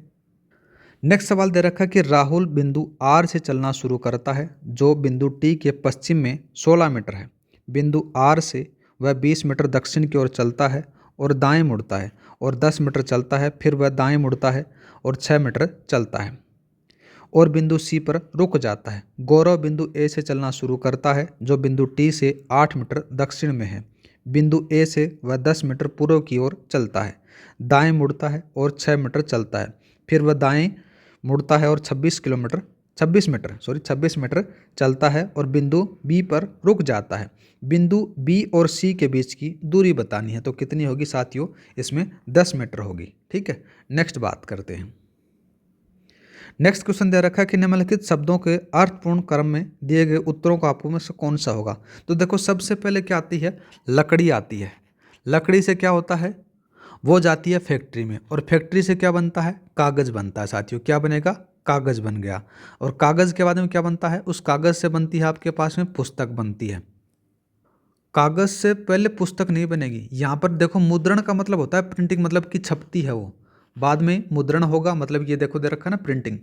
नेक्स्ट सवाल दे रखा है कि राहुल बिंदु आर से चलना शुरू करता है जो बिंदु टी के पश्चिम में 16 मीटर है। बिंदु आर से वह 20 मीटर दक्षिण की ओर चलता है और दाएं मुड़ता है और 10 मीटर चलता है। फिर वह दाएं मुड़ता है और 6 मीटर चलता है और बिंदु सी पर रुक जाता है। गौरव बिंदु ए से चलना शुरू करता है जो बिंदु टी से 8 मीटर दक्षिण में है। बिंदु ए से वह 10 मीटर पूर्व की ओर चलता है, दाएं मुड़ता है और 6 मीटर चलता है। फिर वह दाएं मुड़ता है और 26 मीटर चलता है और बिंदु बी पर रुक जाता है। बिंदु बी और सी के बीच की दूरी बतानी है। तो कितनी होगी साथियों, इसमें 10 मीटर होगी। ठीक है, नेक्स्ट बात करते हैं। नेक्स्ट क्वेश्चन दे रखा है कि निम्नलिखित शब्दों के अर्थपूर्ण क्रम में दिए गए उत्तरों का आपको में से कौन सा होगा। तो देखो सबसे पहले क्या आती है, लकड़ी आती है। लकड़ी से क्या होता है, वो जाती है फैक्ट्री में और फैक्ट्री से क्या बनता है, कागज़ बनता है साथियों। क्या बनेगा, कागज़ बन गया। और कागज़ के बाद में क्या बनता है, उस कागज़ से बनती है आपके पास में पुस्तक बनती है। कागज़ से पहले पुस्तक नहीं बनेगी। यहाँ पर देखो मुद्रण का मतलब होता है प्रिंटिंग, मतलब कि छपती है वो। बाद में मुद्रण होगा, मतलब ये देखो दे रखा है ना प्रिंटिंग।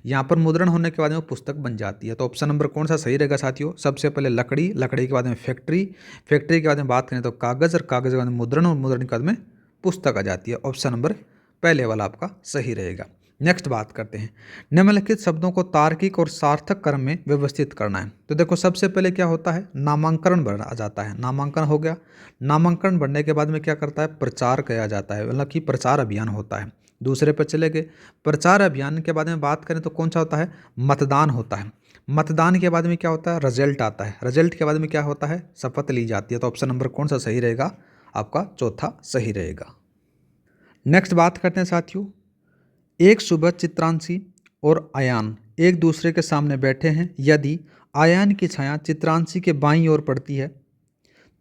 यहाँ पर मुद्रण होने के बाद में वो पुस्तक बन जाती है। तो ऑप्शन नंबर कौन सा सही रहेगा साथियों, सबसे पहले लकड़ी, लकड़ी के बाद में फैक्ट्री, फैक्ट्री के बाद में बात करें तो कागज़, और कागज़ के बाद में मुद्रण, और मुद्रण के बाद में पुस्तक आ जाती है। ऑप्शन नंबर पहले वाला आपका सही रहेगा। नेक्स्ट बात करते हैं, निम्नलिखित शब्दों को तार्किक और सार्थक क्रम में व्यवस्थित करना है। तो देखो सबसे पहले क्या होता है, नामांकन बढ़ा जाता है। नामांकन हो गया। नामांकन बढ़ने के बाद में क्या करता है, प्रचार किया जाता है, मतलब कि प्रचार अभियान होता है। दूसरे पर चले गए, प्रचार अभियान के बाद में बात करें तो कौन सा होता है, मतदान होता है। मतदान के बाद में क्या होता है, रिजल्ट आता है। रिजल्ट के बाद में क्या होता है, शपथ ली जाती है। तो ऑप्शन नंबर कौन सा सही रहेगा, आपका चौथा सही रहेगा। नेक्स्ट बात करते हैं साथियों, एक सुबह चित्रांशी और आयान एक दूसरे के सामने बैठे हैं। यदि आयान की छाया चित्रांशी के बाईं ओर पड़ती है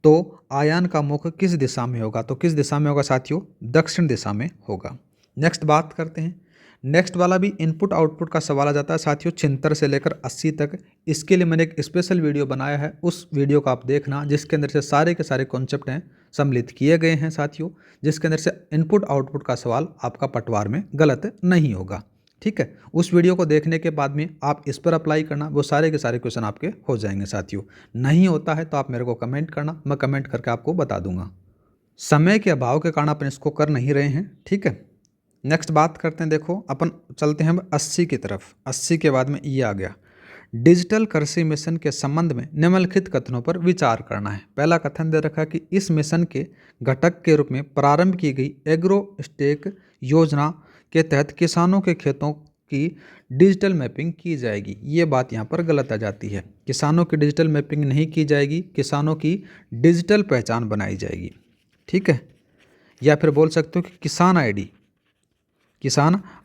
तो आयान का मुख किस दिशा में होगा। तो किस दिशा में होगा साथियों, दक्षिण दिशा में होगा। नेक्स्ट बात करते हैं। नेक्स्ट वाला भी इनपुट आउटपुट का सवाल आ जाता है साथियों, 76 से लेकर 80 तक। इसके लिए मैंने एक स्पेशल वीडियो बनाया है, उस वीडियो को आप देखना, जिसके अंदर से सारे के सारे कॉन्सेप्ट हैं सम्मिलित किए गए हैं साथियों, जिसके अंदर से इनपुट आउटपुट का सवाल आपका पटवार में गलत नहीं होगा। ठीक है, उस वीडियो को देखने के बाद में आप इस पर अप्लाई करना, वो सारे के सारे क्वेश्चन आपके हो जाएंगे साथियों। नहीं होता है तो आप मेरे को कमेंट करना, मैं कमेंट करके आपको बता दूंगा। समय के अभाव के कारण अपन इसको कर नहीं रहे हैं। ठीक है, नेक्स्ट बात करते हैं। देखो अपन चलते हैं 80 की तरफ। 80 के बाद में ये आ गया, डिजिटल कृषि मिशन के संबंध में निम्नलिखित कथनों पर विचार करना है। पहला कथन दे रखा कि इस मिशन के घटक के रूप में प्रारंभ की गई एग्रो स्टेक योजना के तहत किसानों के खेतों की डिजिटल मैपिंग की जाएगी। ये बात यहाँ पर गलत आ जाती है। किसानों की डिजिटल मैपिंग नहीं की जाएगी, किसानों की डिजिटल पहचान बनाई जाएगी। ठीक है, या फिर बोल सकते हो कि किसान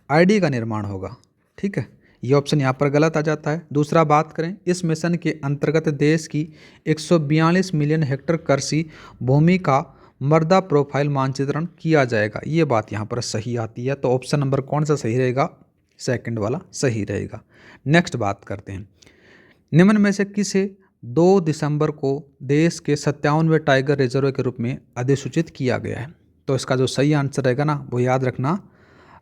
आईडी का निर्माण होगा। ठीक है, ये ऑप्शन यहाँ पर गलत आ जाता है। दूसरा बात करें, इस मिशन के अंतर्गत देश की 142 मिलियन हेक्टेयर कृषि भूमि का मृदा प्रोफाइल मानचित्रण किया जाएगा। ये बात यहाँ पर सही आती है। तो ऑप्शन नंबर कौन सा सही रहेगा, सेकंड वाला सही रहेगा। नेक्स्ट बात करते हैं, निम्न में से किसे 2 दिसंबर को देश के 57वें टाइगर रिजर्व के रूप में अधिसूचित किया गया है। तो इसका जो सही आंसर रहेगा ना, वो याद रखना,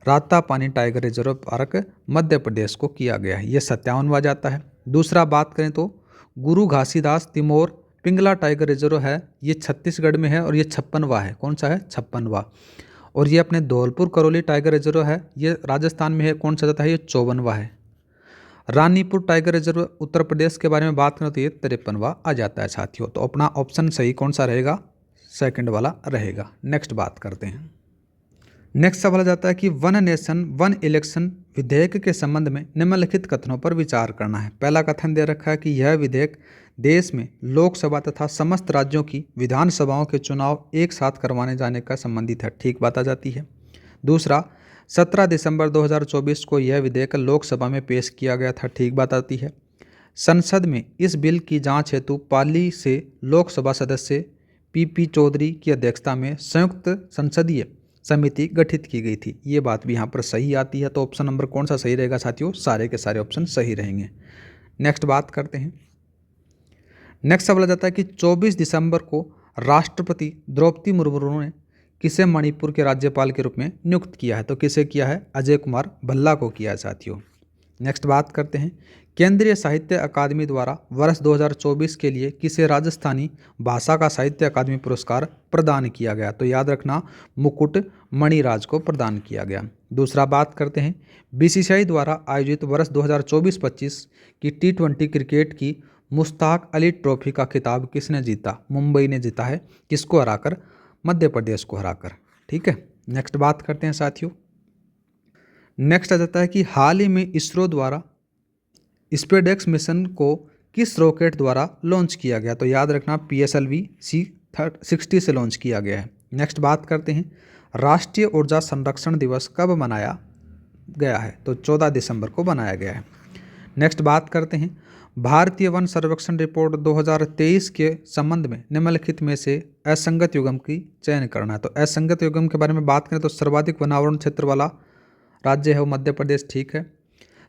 Ratapani tiger reserve park Madhya Pradesh को किया गया है। ये 57वां जाता है। दूसरा बात करें तो गुरु घासीदास तिमोर पिंगला टाइगर रिजर्व है, ये छत्तीसगढ़ में है और ये 56वां है। कौन सा है, 56वां। और ये अपने धौलपुर करौली टाइगर रिजर्व है, ये राजस्थान में है। कौन सा जाता है, ये 54वां है। रानीपुर टाइगर रिजर्व उत्तर प्रदेश के बारे में बात करें तो ये 53वां आ जाता है साथियों। तो अपना ऑप्शन सही कौन सा रहेगा, सेकंड वाला रहेगा। नेक्स्ट बात करते हैं। नेक्स्ट सवाल जाता है कि वन नेशन वन इलेक्शन विधेयक के संबंध में निम्नलिखित कथनों पर विचार करना है। पहला कथन दे रखा है कि यह विधेयक देश में लोकसभा तथा समस्त राज्यों की विधानसभाओं के चुनाव एक साथ करवाने जाने का संबंधित है। ठीक बात आ जाती है। दूसरा, 17 दिसंबर 2024 को यह विधेयक लोकसभा में पेश किया गया था। ठीक बात आती है। संसद में इस बिल की जांच हेतु पाली से लोकसभा सदस्य पीपी चौधरी की अध्यक्षता में संयुक्त संसदीय समिति गठित की गई थी। ये बात भी यहाँ पर सही आती है। तो ऑप्शन नंबर कौन सा सही रहेगा साथियों? सारे के सारे ऑप्शन सही रहेंगे। नेक्स्ट बात करते हैं। नेक्स्ट सवाल जाता है कि 24 दिसंबर को राष्ट्रपति द्रौपदी मुर्मू ने किसे मणिपुर के राज्यपाल के रूप में नियुक्त किया है? तो किसे किया है? अजय कुमार भल्ला को किया है साथियों। नेक्स्ट बात करते हैं। केंद्रीय साहित्य अकादमी द्वारा वर्ष 2024 के लिए किसे राजस्थानी भाषा का साहित्य अकादमी पुरस्कार प्रदान किया गया? तो याद रखना, मुकुट मणिराज को प्रदान किया गया। दूसरा बात करते हैं। बीसीसीआई द्वारा आयोजित वर्ष 2024-25 की T20 क्रिकेट की मुश्ताक अली ट्रॉफी का खिताब किसने जीता? मुंबई ने जीता है। किसको हराकर? मध्य प्रदेश को हराकर। ठीक है। नेक्स्ट बात करते हैं साथियों। नेक्स्ट आ जाता है कि हाल ही में इसरो द्वारा स्पेसएक्स मिशन को किस रॉकेट द्वारा लॉन्च किया गया? तो याद रखना, PSLV C-60 से लॉन्च किया गया है। नेक्स्ट बात करते हैं। राष्ट्रीय ऊर्जा संरक्षण दिवस कब मनाया गया है? तो 14 दिसंबर को मनाया गया है। नेक्स्ट बात करते हैं। भारतीय वन सर्वेक्षण रिपोर्ट 2023 के संबंध में निम्नलिखित में से असंगत युग्म की चयन करना है। तो असंगत युग्म के बारे में बात करें तो सर्वाधिक वनावरण क्षेत्र वाला राज्य है वो मध्य प्रदेश। ठीक है।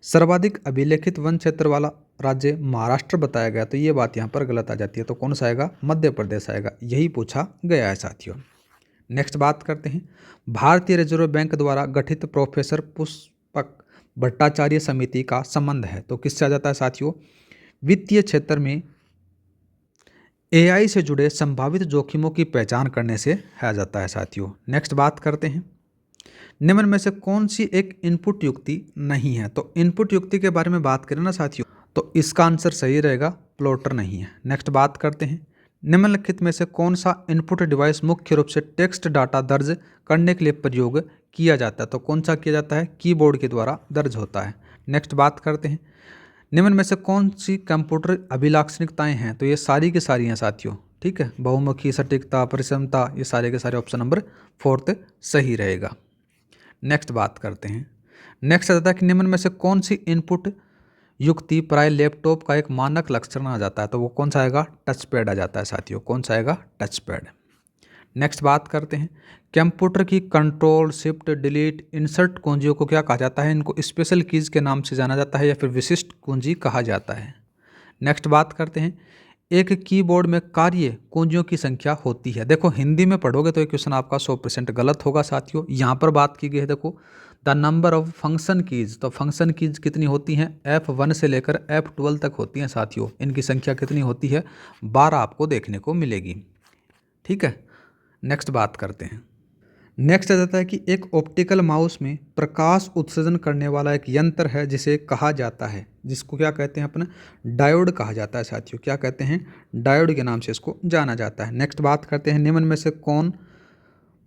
सर्वाधिक अभिलेखित वन क्षेत्र वाला राज्य महाराष्ट्र बताया गया, तो ये बात यहाँ पर गलत आ जाती है। तो कौन सा आएगा? मध्य प्रदेश आएगा। यही पूछा गया है साथियों। नेक्स्ट बात करते हैं। भारतीय रिजर्व बैंक द्वारा गठित प्रोफेसर पुष्पक भट्टाचार्य समिति का संबंध है, तो किससे आ जाता है साथियों? वित्तीय क्षेत्र में AI से जुड़े संभावित जोखिमों की पहचान करने से आ जाता है साथियों। नेक्स्ट बात करते हैं। निम्न में से कौन सी एक इनपुट युक्ति नहीं है? तो इनपुट युक्ति के बारे में बात करें ना साथियों, तो इसका आंसर सही रहेगा, प्लॉटर नहीं है। नेक्स्ट बात करते हैं। निम्नलिखित में से कौन सा इनपुट डिवाइस मुख्य रूप से टेक्स्ट डाटा दर्ज करने के लिए प्रयोग किया जाता है? तो कौन सा किया जाता है? कीबोर्ड के द्वारा दर्ज होता है। नेक्स्ट बात करते हैं। निम्न में से कौन सी कंप्यूटर अभिलाक्षणिकताएं हैं? तो ये सारी की सारी हैं साथियों। ठीक है। बहुमुखी, सटीकता, परिश्रमता, ये सारे के सारे ऑप्शन नंबर 4 सही रहेगा। नेक्स्ट बात करते हैं। नेक्स्ट आता है कि निम्न में से कौन सी इनपुट युक्ति प्राय लैपटॉप का एक मानक लक्षण आ जाता है? तो वो कौन सा आएगा? टच पैड आ जाता है साथियों। कौन सा आएगा? Touch pad. नेक्स्ट बात करते हैं। कंप्यूटर की कंट्रोल, शिफ्ट, डिलीट, इंसर्ट कुंजियों को क्या कहा जाता है? इनको स्पेशल कीज के नाम से जाना जाता है या फिर विशिष्ट कुंजी कहा जाता है। नेक्स्ट बात करते हैं। एक कीबोर्ड में कार्य कुंजियों की संख्या होती है। देखो हिंदी में पढ़ोगे तो ये क्वेश्चन आपका 100% गलत होगा साथियों। यहाँ पर बात की गई है, देखो the number of function keys. तो फंक्शन कीज कितनी होती हैं? F1 से लेकर F12 तक होती हैं साथियों। इनकी संख्या कितनी होती है? 12 आपको देखने को मिलेगी। ठीक है। नेक्स्ट बात करते हैं। नेक्स्ट आ जाता है कि एक ऑप्टिकल माउस में प्रकाश उत्सर्जन करने वाला एक यंत्र है जिसे कहा जाता है, जिसको क्या कहते हैं? अपना डायोड कहा जाता है साथियों। क्या कहते हैं? डायोड के नाम से इसको जाना जाता है। नेक्स्ट बात करते हैं। निम्न में से कौन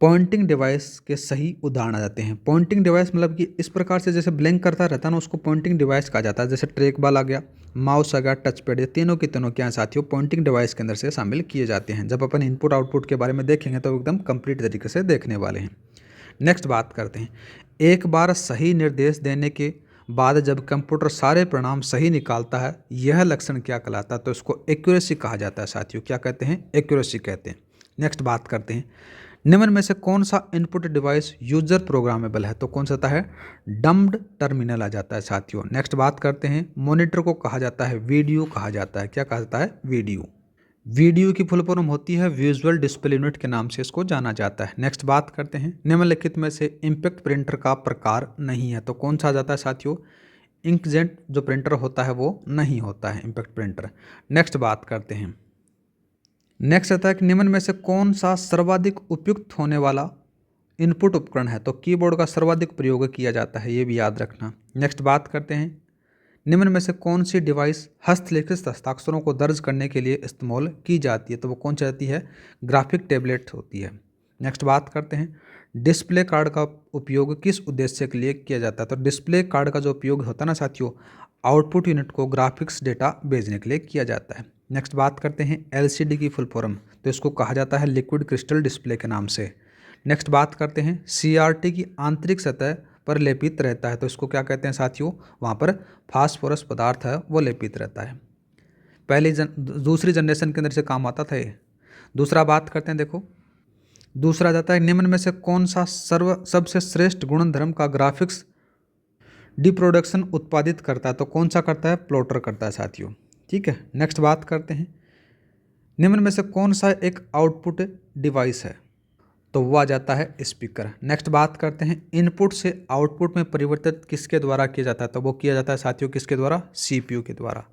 पॉइंटिंग डिवाइस के सही उदाहरण आ जाते हैं? पॉइंटिंग डिवाइस मतलब कि इस प्रकार से जैसे ब्लिंक करता रहता है ना, उसको पॉइंटिंग डिवाइस कहा जाता है। जैसे ट्रैक बॉल आ गया, माउस आ गया, टच पैड, ये तीनों के तीनों क्या साथियों? पॉइंटिंग डिवाइस के अंदर से शामिल किए जाते हैं। जब अपन इनपुट आउटपुट के बारे में देखेंगे तो एकदम कंप्लीट तरीके से देखने वाले हैं। नेक्स्ट बात करते हैं। एक बार सही निर्देश देने के बाद जब कंप्यूटर सारे परिणाम सही निकालता है, यह लक्षण क्या कहलाता है? तो इसको एक्यूरेसी कहा जाता है साथियों। क्या कहते हैं? एक्यूरेसी कहते हैं। नेक्स्ट बात करते हैं। निम्न में से कौन सा इनपुट डिवाइस यूजर प्रोग्रामेबल है? तो कौन सा है? डम्ड टर्मिनल आ जाता है साथियों। नेक्स्ट बात करते हैं। मॉनिटर को कहा जाता है वीडियो कहा जाता है। क्या कहा जाता है? वीडियो। वीडियो की फुल फॉर्म होती है विजुअल डिस्प्ले यूनिट के नाम से इसको जाना जाता है। नेक्स्ट बात करते हैं। निम्नलिखित में से इंपैक्ट प्रिंटर का प्रकार नहीं है, तो कौन सा आ जाता है साथियों? इंकजेट जो प्रिंटर होता है वो नहीं होता है इंपैक्ट प्रिंटर। नेक्स्ट बात करते हैं। नेक्स्ट आता है कि निम्न में से कौन सा सर्वाधिक उपयुक्त होने वाला इनपुट उपकरण है? तो कीबोर्ड का सर्वाधिक प्रयोग किया जाता है, ये भी याद रखना। नेक्स्ट बात करते हैं। निम्न में से कौन सी डिवाइस हस्तलिखित हस्ताक्षरों को दर्ज करने के लिए इस्तेमाल की जाती है? तो वो कौन सी आती है? ग्राफिक टैबलेट होती है। नेक्स्ट बात करते हैं। डिस्प्ले कार्ड का उपयोग किस उद्देश्य के लिए किया जाता है? तो डिस्प्ले कार्ड का जो उपयोग होता है ना साथियों, आउटपुट यूनिट को ग्राफिक्स डेटा भेजने के लिए किया जाता है। नेक्स्ट बात करते हैं। LCD की फुल फॉर्म, तो इसको कहा जाता है लिक्विड क्रिस्टल डिस्प्ले के नाम से। नेक्स्ट बात करते हैं। CRT की आंतरिक सतह पर लेपित रहता है, तो इसको क्या कहते हैं साथियों? वहाँ पर फास्फोरस पदार्थ है वो लेपित रहता है। दूसरी जनरेशन के अंदर से काम आता था ये। दूसरा बात करते हैं, देखो दूसरा जाता है निम्न में से कौन सा सबसे श्रेष्ठ गुण धर्म का ग्राफिक्स रिप्रोडक्शन उत्पादित करता है, तो कौन सा करता है, प्लॉटर करता है साथियों। ठीक है, नेक्स्ट बात करते हैं निम्न में से कौन सा एक आउटपुट डिवाइस है, तो वो आ जाता है स्पीकर। नेक्स्ट बात करते हैं इनपुट से आउटपुट में परिवर्तित किसके द्वारा किया जाता है, तो वो किया जाता है साथियों किसके द्वारा, सीपीयू के द्वारा।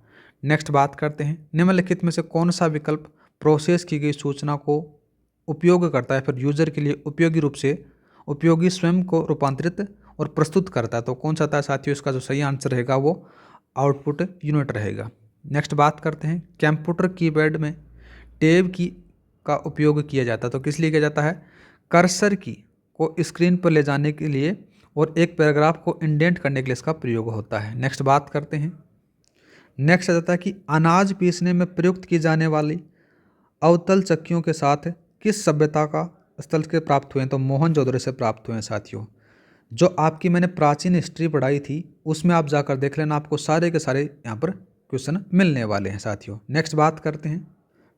नेक्स्ट बात करते हैं निम्नलिखित में से कौन सा विकल्प प्रोसेस की गई सूचना को उपयोग करता है, फिर यूजर के लिए उपयोगी रूप से उपयोगी स्वयं को रूपांतरित और प्रस्तुत करता है, तो कौन सा था साथियों, इसका जो सही आंसर रहेगा वो आउटपुट यूनिट रहेगा। नेक्स्ट बात करते हैं कंप्यूटर कीपैड में टैब की का उपयोग किया जाता है, तो किस लिए किया जाता है, कर्सर की को स्क्रीन पर ले जाने के लिए और एक पैराग्राफ को इंडेंट करने के लिए इसका प्रयोग होता है। नेक्स्ट बात करते हैं, नेक्स्ट आ जाता है कि अनाज पीसने में प्रयुक्त की जाने वाली अवतल चक्कियों के साथ किस सभ्यता का स्थल के प्राप्त हुए हैं, तो मोहनजोदड़ो से प्राप्त हुए हैं साथियों। जो आपकी मैंने प्राचीन हिस्ट्री पढ़ाई थी उसमें आप जाकर देख लेना, आपको सारे के सारे यहाँ पर क्वेश्चन मिलने वाले हैं साथियों। नेक्स्ट बात करते हैं,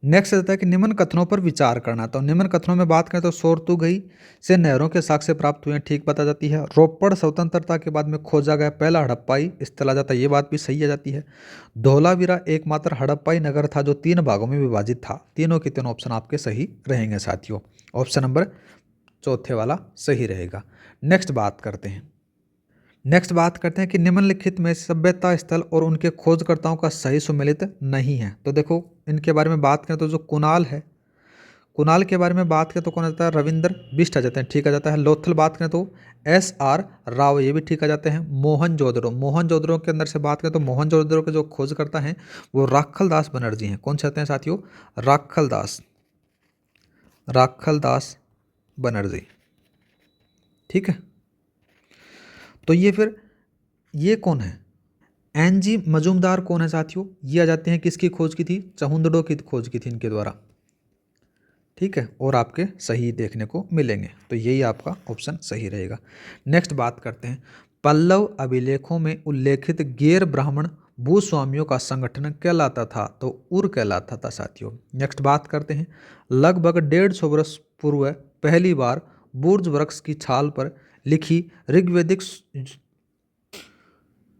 नेक्स्ट रहता है कि निम्न कथनों पर विचार करना, तो निम्न कथनों में बात करें तो सोरतुगई से नहरों के साक्ष्य प्राप्त हुए हैं, ठीक बता जाती है। रोपड़ स्वतंत्रता के बाद में खोजा गया पहला हड़प्पाई स्थल आ जाता है, ये बात भी सही आ जाती है। धौलावीरा एकमात्र हड़प्पाई नगर था जो 3 भागों में विभाजित था, तीनों के तीनों ऑप्शन आपके सही रहेंगे साथियों। ऑप्शन नंबर चौथे वाला सही रहेगा। नेक्स्ट बात करते हैं कि निम्नलिखित में सभ्यता स्थल और उनके खोजकर्ताओं का सही सुमेलित नहीं है, तो देखो इनके बारे में बात करें तो जो कुणाल है, कुणाल के बारे में बात करें तो कौन आता है, रविंद्र बिष्ट आ जाते हैं, ठीक आ जाता है। लोथल बात करें तो SR राव, ये भी ठीक आ जाते हैं। मोहनजोदड़ो के अंदर से बात करें तो मोहनजोदड़ो के जो खोजकर्ता हैं वो राखल दास बनर्जी हैं, कौन से आते हैं साथियों, राखल दास बनर्जी, ठीक है। तो ये फिर ये कौन है, NG मजूमदार कौन है साथियों, ये आ जाते हैं किसकी खोज की थी, चहुंदड़ो की खोज की थी इनके द्वारा, ठीक है। और आपके सही देखने को मिलेंगे, तो यही आपका ऑप्शन सही रहेगा। नेक्स्ट बात करते हैं पल्लव अभिलेखों में उल्लेखित गैर ब्राह्मण भूस्वामियों का संगठन कहलाता था, तो उर कहलाता था साथियों। नेक्स्ट बात करते हैं लगभग 150 वर्ष पूर्व पहली बार बुर्ज वृक्ष की छाल पर लिखी ऋग्वेदिक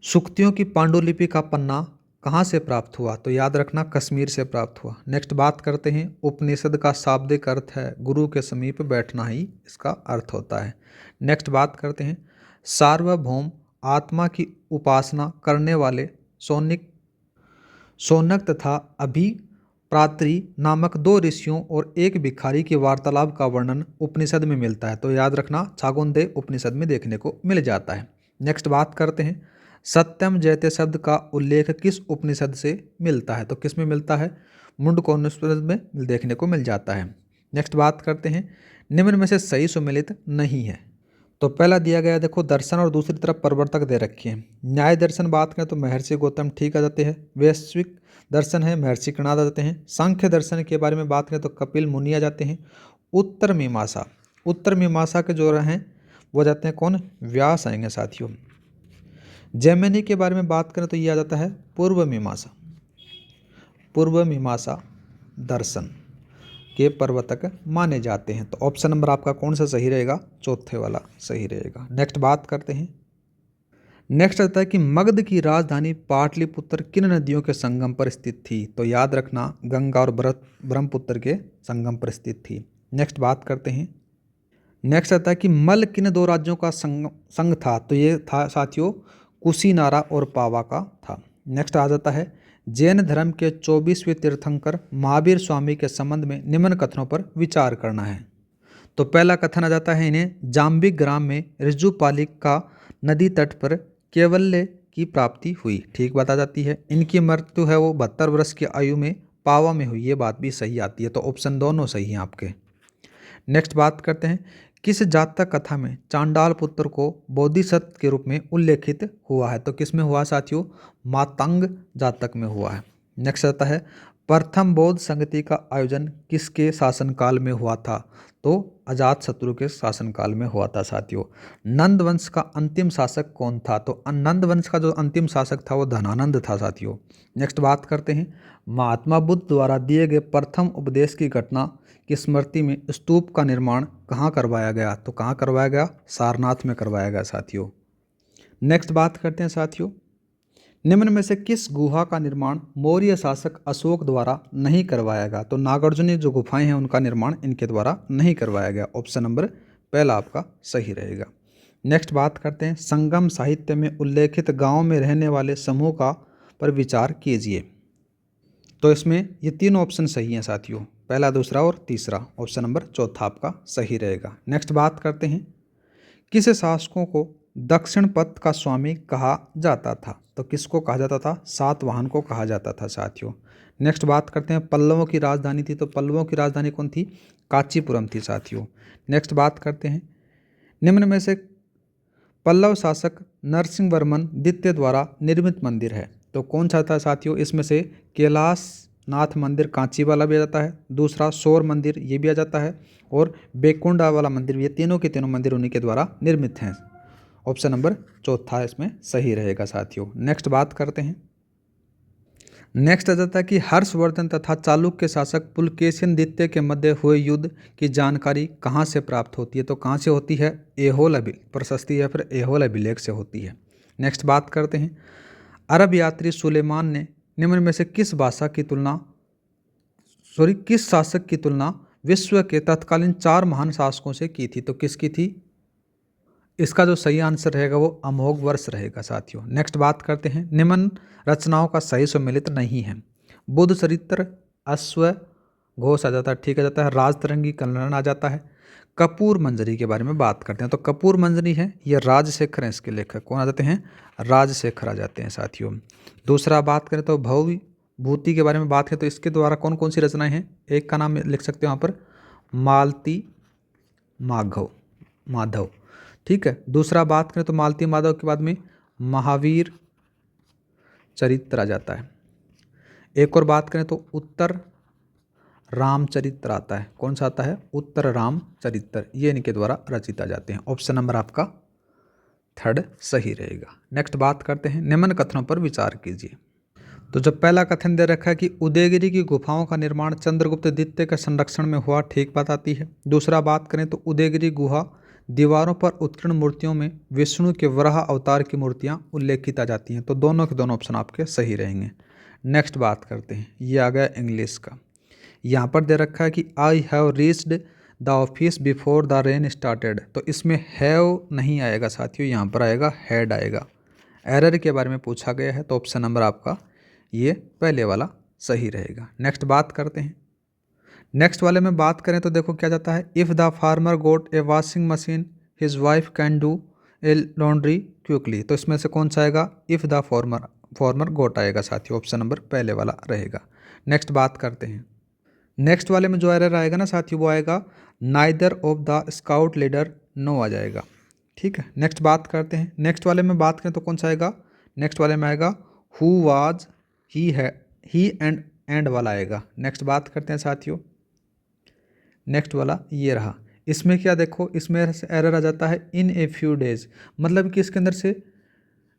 सूक्तियों की पांडुलिपि का पन्ना कहाँ से प्राप्त हुआ, तो याद रखना कश्मीर से प्राप्त हुआ। नेक्स्ट बात करते हैं उपनिषद का शाब्दिक अर्थ है गुरु के समीप बैठना ही इसका अर्थ होता है। नेक्स्ट बात करते हैं सार्वभौम आत्मा की उपासना करने वाले सोनक तथा अभिप्रात्री नामक 2 ऋषियों और एक भिखारी की वार्तालाप का वर्णन उपनिषद में मिलता है, तो याद रखना छागोंदे उपनिषद में देखने को मिल जाता है। नेक्स्ट बात करते हैं सत्यम जयते शब्द का उल्लेख किस उपनिषद से मिलता है, तो किस में मिलता है, मुंडकोपनिषद में देखने को मिल जाता है। नेक्स्ट बात करते हैं निम्न में से सही सुमेलित नहीं है, तो पहला दिया गया देखो दर्शन और दूसरी तरफ प्रवर्तक दे रखे हैं। न्याय दर्शन बात करें तो महर्षि गौतम ठीक आ जाते हैं। वैश्विक दर्शन है महर्षि कणाद आ जाते हैं। सांख्य दर्शन के बारे में बात करें तो कपिल मुनि आ जाते हैं। उत्तर मीमांसा के जो हैं वो जाते हैं कौन, व्यास आएंगे साथियों। जैमिनी के बारे में बात करें तो ये आ जाता है पूर्व मीमांसा दर्शन के प्रवर्तक माने जाते हैं, तो ऑप्शन नंबर आपका कौन सा सही रहेगा, चौथे वाला सही रहेगा। नेक्स्ट बात करते हैं, नेक्स्ट आता है कि मगध की राजधानी पाटलिपुत्र किन नदियों के संगम पर स्थित थी, तो याद रखना गंगा और ब्रह्मपुत्र के संगम पर स्थित थी। नेक्स्ट बात करते हैं, नेक्स्ट आता है कि मल किन 2 राज्यों का संघ था, तो ये था साथियों कुशीनारा और पावा का था। नेक्स्ट आ जाता है जैन धर्म के 24वें तीर्थंकर महावीर स्वामी के संबंध में निम्न कथनों पर विचार करना है, तो पहला कथन आ जाता है इन्हें जाम्बिक ग्राम में ऋजुपालिक का नदी तट पर कैवल्य की प्राप्ति हुई, ठीक बता जाती है। इनकी मृत्यु है वो 72 वर्ष की आयु में पावा में हुई, ये बात भी सही आती है, तो ऑप्शन दोनों सही हैं आपके। नेक्स्ट बात करते हैं किस जातक कथा में चांडाल पुत्र को बोधिसत्व के रूप में उल्लेखित हुआ है, तो किस में हुआ साथियों, मातंग जातक में हुआ है। नेक्स्ट आता है प्रथम बौद्ध संगति का आयोजन किसके शासनकाल में हुआ था? तो अजातशत्रु के शासनकाल में हुआ था साथियों। नंद वंश का अंतिम शासक कौन था? तो नंद वंश का जो अंतिम शासक था वो धनानंद था साथियों। नेक्स्ट बात करते हैं, महात्मा बुद्ध द्वारा दिए गए प्रथम उपदेश की घटना की स्मृति में स्तूप का निर्माण कहाँ करवाया गया? तो कहाँ करवाया गया? सारनाथ में करवाया गया साथियों। नेक्स्ट बात करते हैं साथियों, निम्न में से किस गुहा का निर्माण मौर्य शासक अशोक द्वारा नहीं करवाया गया? तो नागार्जुनी जो गुफाएं हैं उनका निर्माण इनके द्वारा नहीं करवाया गया। ऑप्शन नंबर पहला आपका सही रहेगा। नेक्स्ट बात करते हैं, संगम साहित्य में उल्लेखित गांव में रहने वाले समूह का पर विचार कीजिए। तो इसमें ये तीनों ऑप्शन सही हैं साथियों, पहला, दूसरा और तीसरा। ऑप्शन नंबर चौथा आपका सही रहेगा। नेक्स्ट बात करते हैं, किस शासकों को दक्षिण पथ का स्वामी कहा जाता था? तो किसको कहा जाता था? सातवाहन को कहा जाता था साथियों। नेक्स्ट बात करते हैं, पल्लवों की राजधानी थी, तो पल्लवों की राजधानी कौन थी? कांचीपुरम थी साथियों। नेक्स्ट बात करते हैं, निम्न में से पल्लव शासक नरसिंहवर्मन द्वितीय द्वारा निर्मित मंदिर है तो कौन सा था साथियों? इसमें से कैलाश नाथ मंदिर कांची वाला भी आ जाता है, दूसरा सौर मंदिर ये भी आ जाता है, और बेकुंडा वाला मंदिर, ये तीनों के तीनों मंदिर उन्हीं के द्वारा निर्मित हैं। ऑप्शन नंबर चौथा इसमें सही रहेगा साथियों। नेक्स्ट बात करते हैं, नेक्स्ट आ जाता है कि हर्षवर्धन तथा चालुक्य शासक पुलकेशिन द्वितीय के मध्य हुए युद्ध की जानकारी कहाँ से प्राप्त होती है? तो कहाँ से होती है? ऐहोल प्रशस्ति या फिर ऐहोल अभिलेख से होती है। नेक्स्ट बात करते हैं, अरब यात्री सुलेमान ने निम्न में से किस शासक की तुलना विश्व के तत्कालीन 4 महान शासकों से की थी? तो किसकी थी? इसका जो सही आंसर रहेगा वो अमोघवर्ष रहेगा साथियों। नेक्स्ट बात करते हैं, निम्न रचनाओं का सही सम्मिलित नहीं है। बुद्ध चरित्र, अश्व घोष आ जाता है, ठीक आ जाता है, राजतरंगी कल्याण आ जाता है। कपूर मंजरी के बारे में बात करते हैं, तो कपूर मंजरी है ये राजशेखर हैं, इसके लेखक कौन आ जाते हैं? राजशेखर आ जाते हैं साथियों। दूसरा बात करें तो भूति के बारे में बात करें तो इसके द्वारा कौन कौन सी रचनाएं हैं? एक का नाम लिख सकते हो यहाँ पर, मालती माधव, ठीक है। दूसरा बात करें तो मालती माधव के बाद में महावीर चरित्र आ जाता है। एक और बात करें तो उत्तर रामचरित्र आता है, कौन सा आता है? उत्तर रामचरित्र, ये इनके द्वारा रचित आ जाते हैं। ऑप्शन नंबर आपका थर्ड सही रहेगा। नेक्स्ट बात करते हैं, निम्न कथनों पर विचार कीजिए। तो जब पहला कथन दे रखा है कि उदयगिरी की गुफाओं का निर्माण चंद्रगुप्त द्वितीय के संरक्षण में हुआ, ठीक बात आती है। दूसरा बात करें तो उदयगिरी गुहा दीवारों पर उत्कीर्ण मूर्तियों में विष्णु के वराह अवतार की मूर्तियां उल्लेखित आ जाती हैं, तो दोनों के दोनों ऑप्शन आपके सही रहेंगे। नेक्स्ट बात करते हैं, ये आ गया इंग्लिश का। यहाँ पर दे रखा है कि I have reached the office before the rain started, तो इसमें हैव नहीं आएगा साथियों, यहाँ पर आएगा हैड आएगा। एरर के बारे में पूछा गया है तो ऑप्शन नंबर आपका ये पहले वाला सही रहेगा। नेक्स्ट बात करते हैं, नेक्स्ट वाले में बात करें तो देखो क्या जाता है, if the farmer got a washing machine his wife can do a laundry quickly, तो इसमें से कौन सा आएगा? इफ़ द फॉर्मर गोट आएगा साथियों, ऑप्शन नंबर पहले वाला रहेगा। नेक्स्ट बात करते हैं, नेक्स्ट वाले में जो एरर आएगा ना साथियों वो आएगा neither of the scout leader no आ जाएगा, ठीक है। नेक्स्ट बात करते हैं, नेक्स्ट वाले में बात करें तो कौन सा आएगा? नेक्स्ट वाले में आएगा हु वाज ही एंड वाला आएगा। नेक्स्ट बात करते हैं साथियों, नेक्स्ट वाला ये रहा, इसमें क्या देखो, इसमें एरर आ जाता है इन ए फ्यू डेज, मतलब कि इसके अंदर से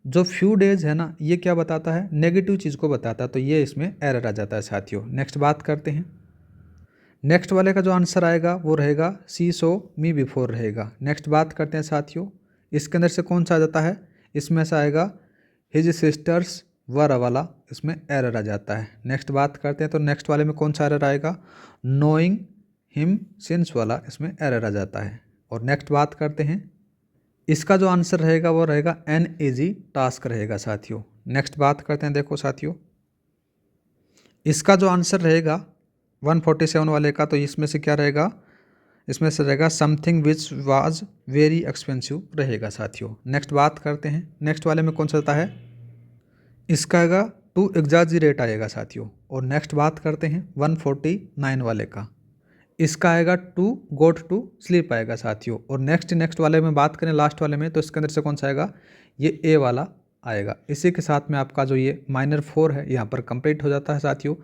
जो फ्यू डेज है ना ये क्या बताता है? नेगेटिव चीज़ को बताता है, तो ये इसमें एरर आ जाता है साथियों। नेक्स्ट बात करते हैं, नेक्स्ट वाले का जो आंसर आएगा वो रहेगा सी सो मी बिफोर रहेगा। नेक्स्ट बात करते हैं साथियों, इसके अंदर से कौन सा आ जाता है? इसमें से आएगा हिज सिस्टर्स वर वाला, इसमें एरर आ जाता है। नेक्स्ट बात करते हैं तो नेक्स्ट वाले में कौन सा एरर आएगा? नोइंग हिम सिंस वाला, इसमें एरर आ जाता है। और नेक्स्ट बात करते हैं, इसका जो आंसर रहेगा वो रहेगा एन ईजी टास्क रहेगा साथियों। नेक्स्ट बात करते हैं, देखो साथियों इसका जो आंसर रहेगा 147 वाले का, तो इसमें से क्या रहेगा? इसमें से रहेगा something which was very expensive रहेगा साथियों। नेक्स्ट बात करते हैं, नेक्स्ट वाले में कौन सा आता है? इसका आएगा टू एग्जाजिरेट आएगा साथियों। और नेक्स्ट बात करते हैं 149 वाले का, इसका आएगा टू गोट टू स्लीप आएगा साथियों। और नेक्स्ट वाले में बात करें लास्ट वाले में, तो इसके अंदर से कौन सा आएगा? ये ए वाला आएगा। इसी के साथ में आपका जो ये माइनर 4 है यहाँ पर कंप्लीट हो जाता है साथियों।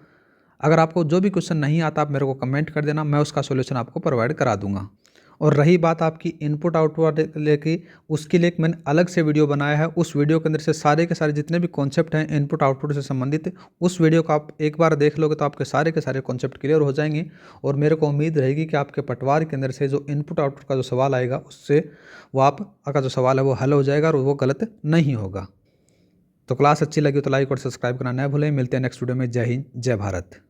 अगर आपको जो भी क्वेश्चन नहीं आता आप मेरे को कमेंट कर देना, मैं उसका सॉल्यूशन आपको प्रोवाइड करा दूंगा। और रही बात आपकी इनपुट आउटपुट लेके, उसके लिए मैंने अलग से वीडियो बनाया है। उस वीडियो के अंदर से सारे के सारे जितने भी कॉन्सेप्ट हैं इनपुट आउटपुट से संबंधित, उस वीडियो को आप एक बार देख लोगे तो आपके सारे के सारे कॉन्सेप्ट क्लियर हो जाएंगे। और मेरे को उम्मीद रहेगी कि आपके पटवार के अंदर से जो इनपुट आउटपुट का जो सवाल आएगा उससे वो आपका जो सवाल है वो हल हो जाएगा और वो गलत नहीं होगा। तो क्लास अच्छी लगी तो लाइक और सब्सक्राइब करना न भूलें। मिलते हैं नेक्स्ट वीडियो में। जय हिंद, जय भारत।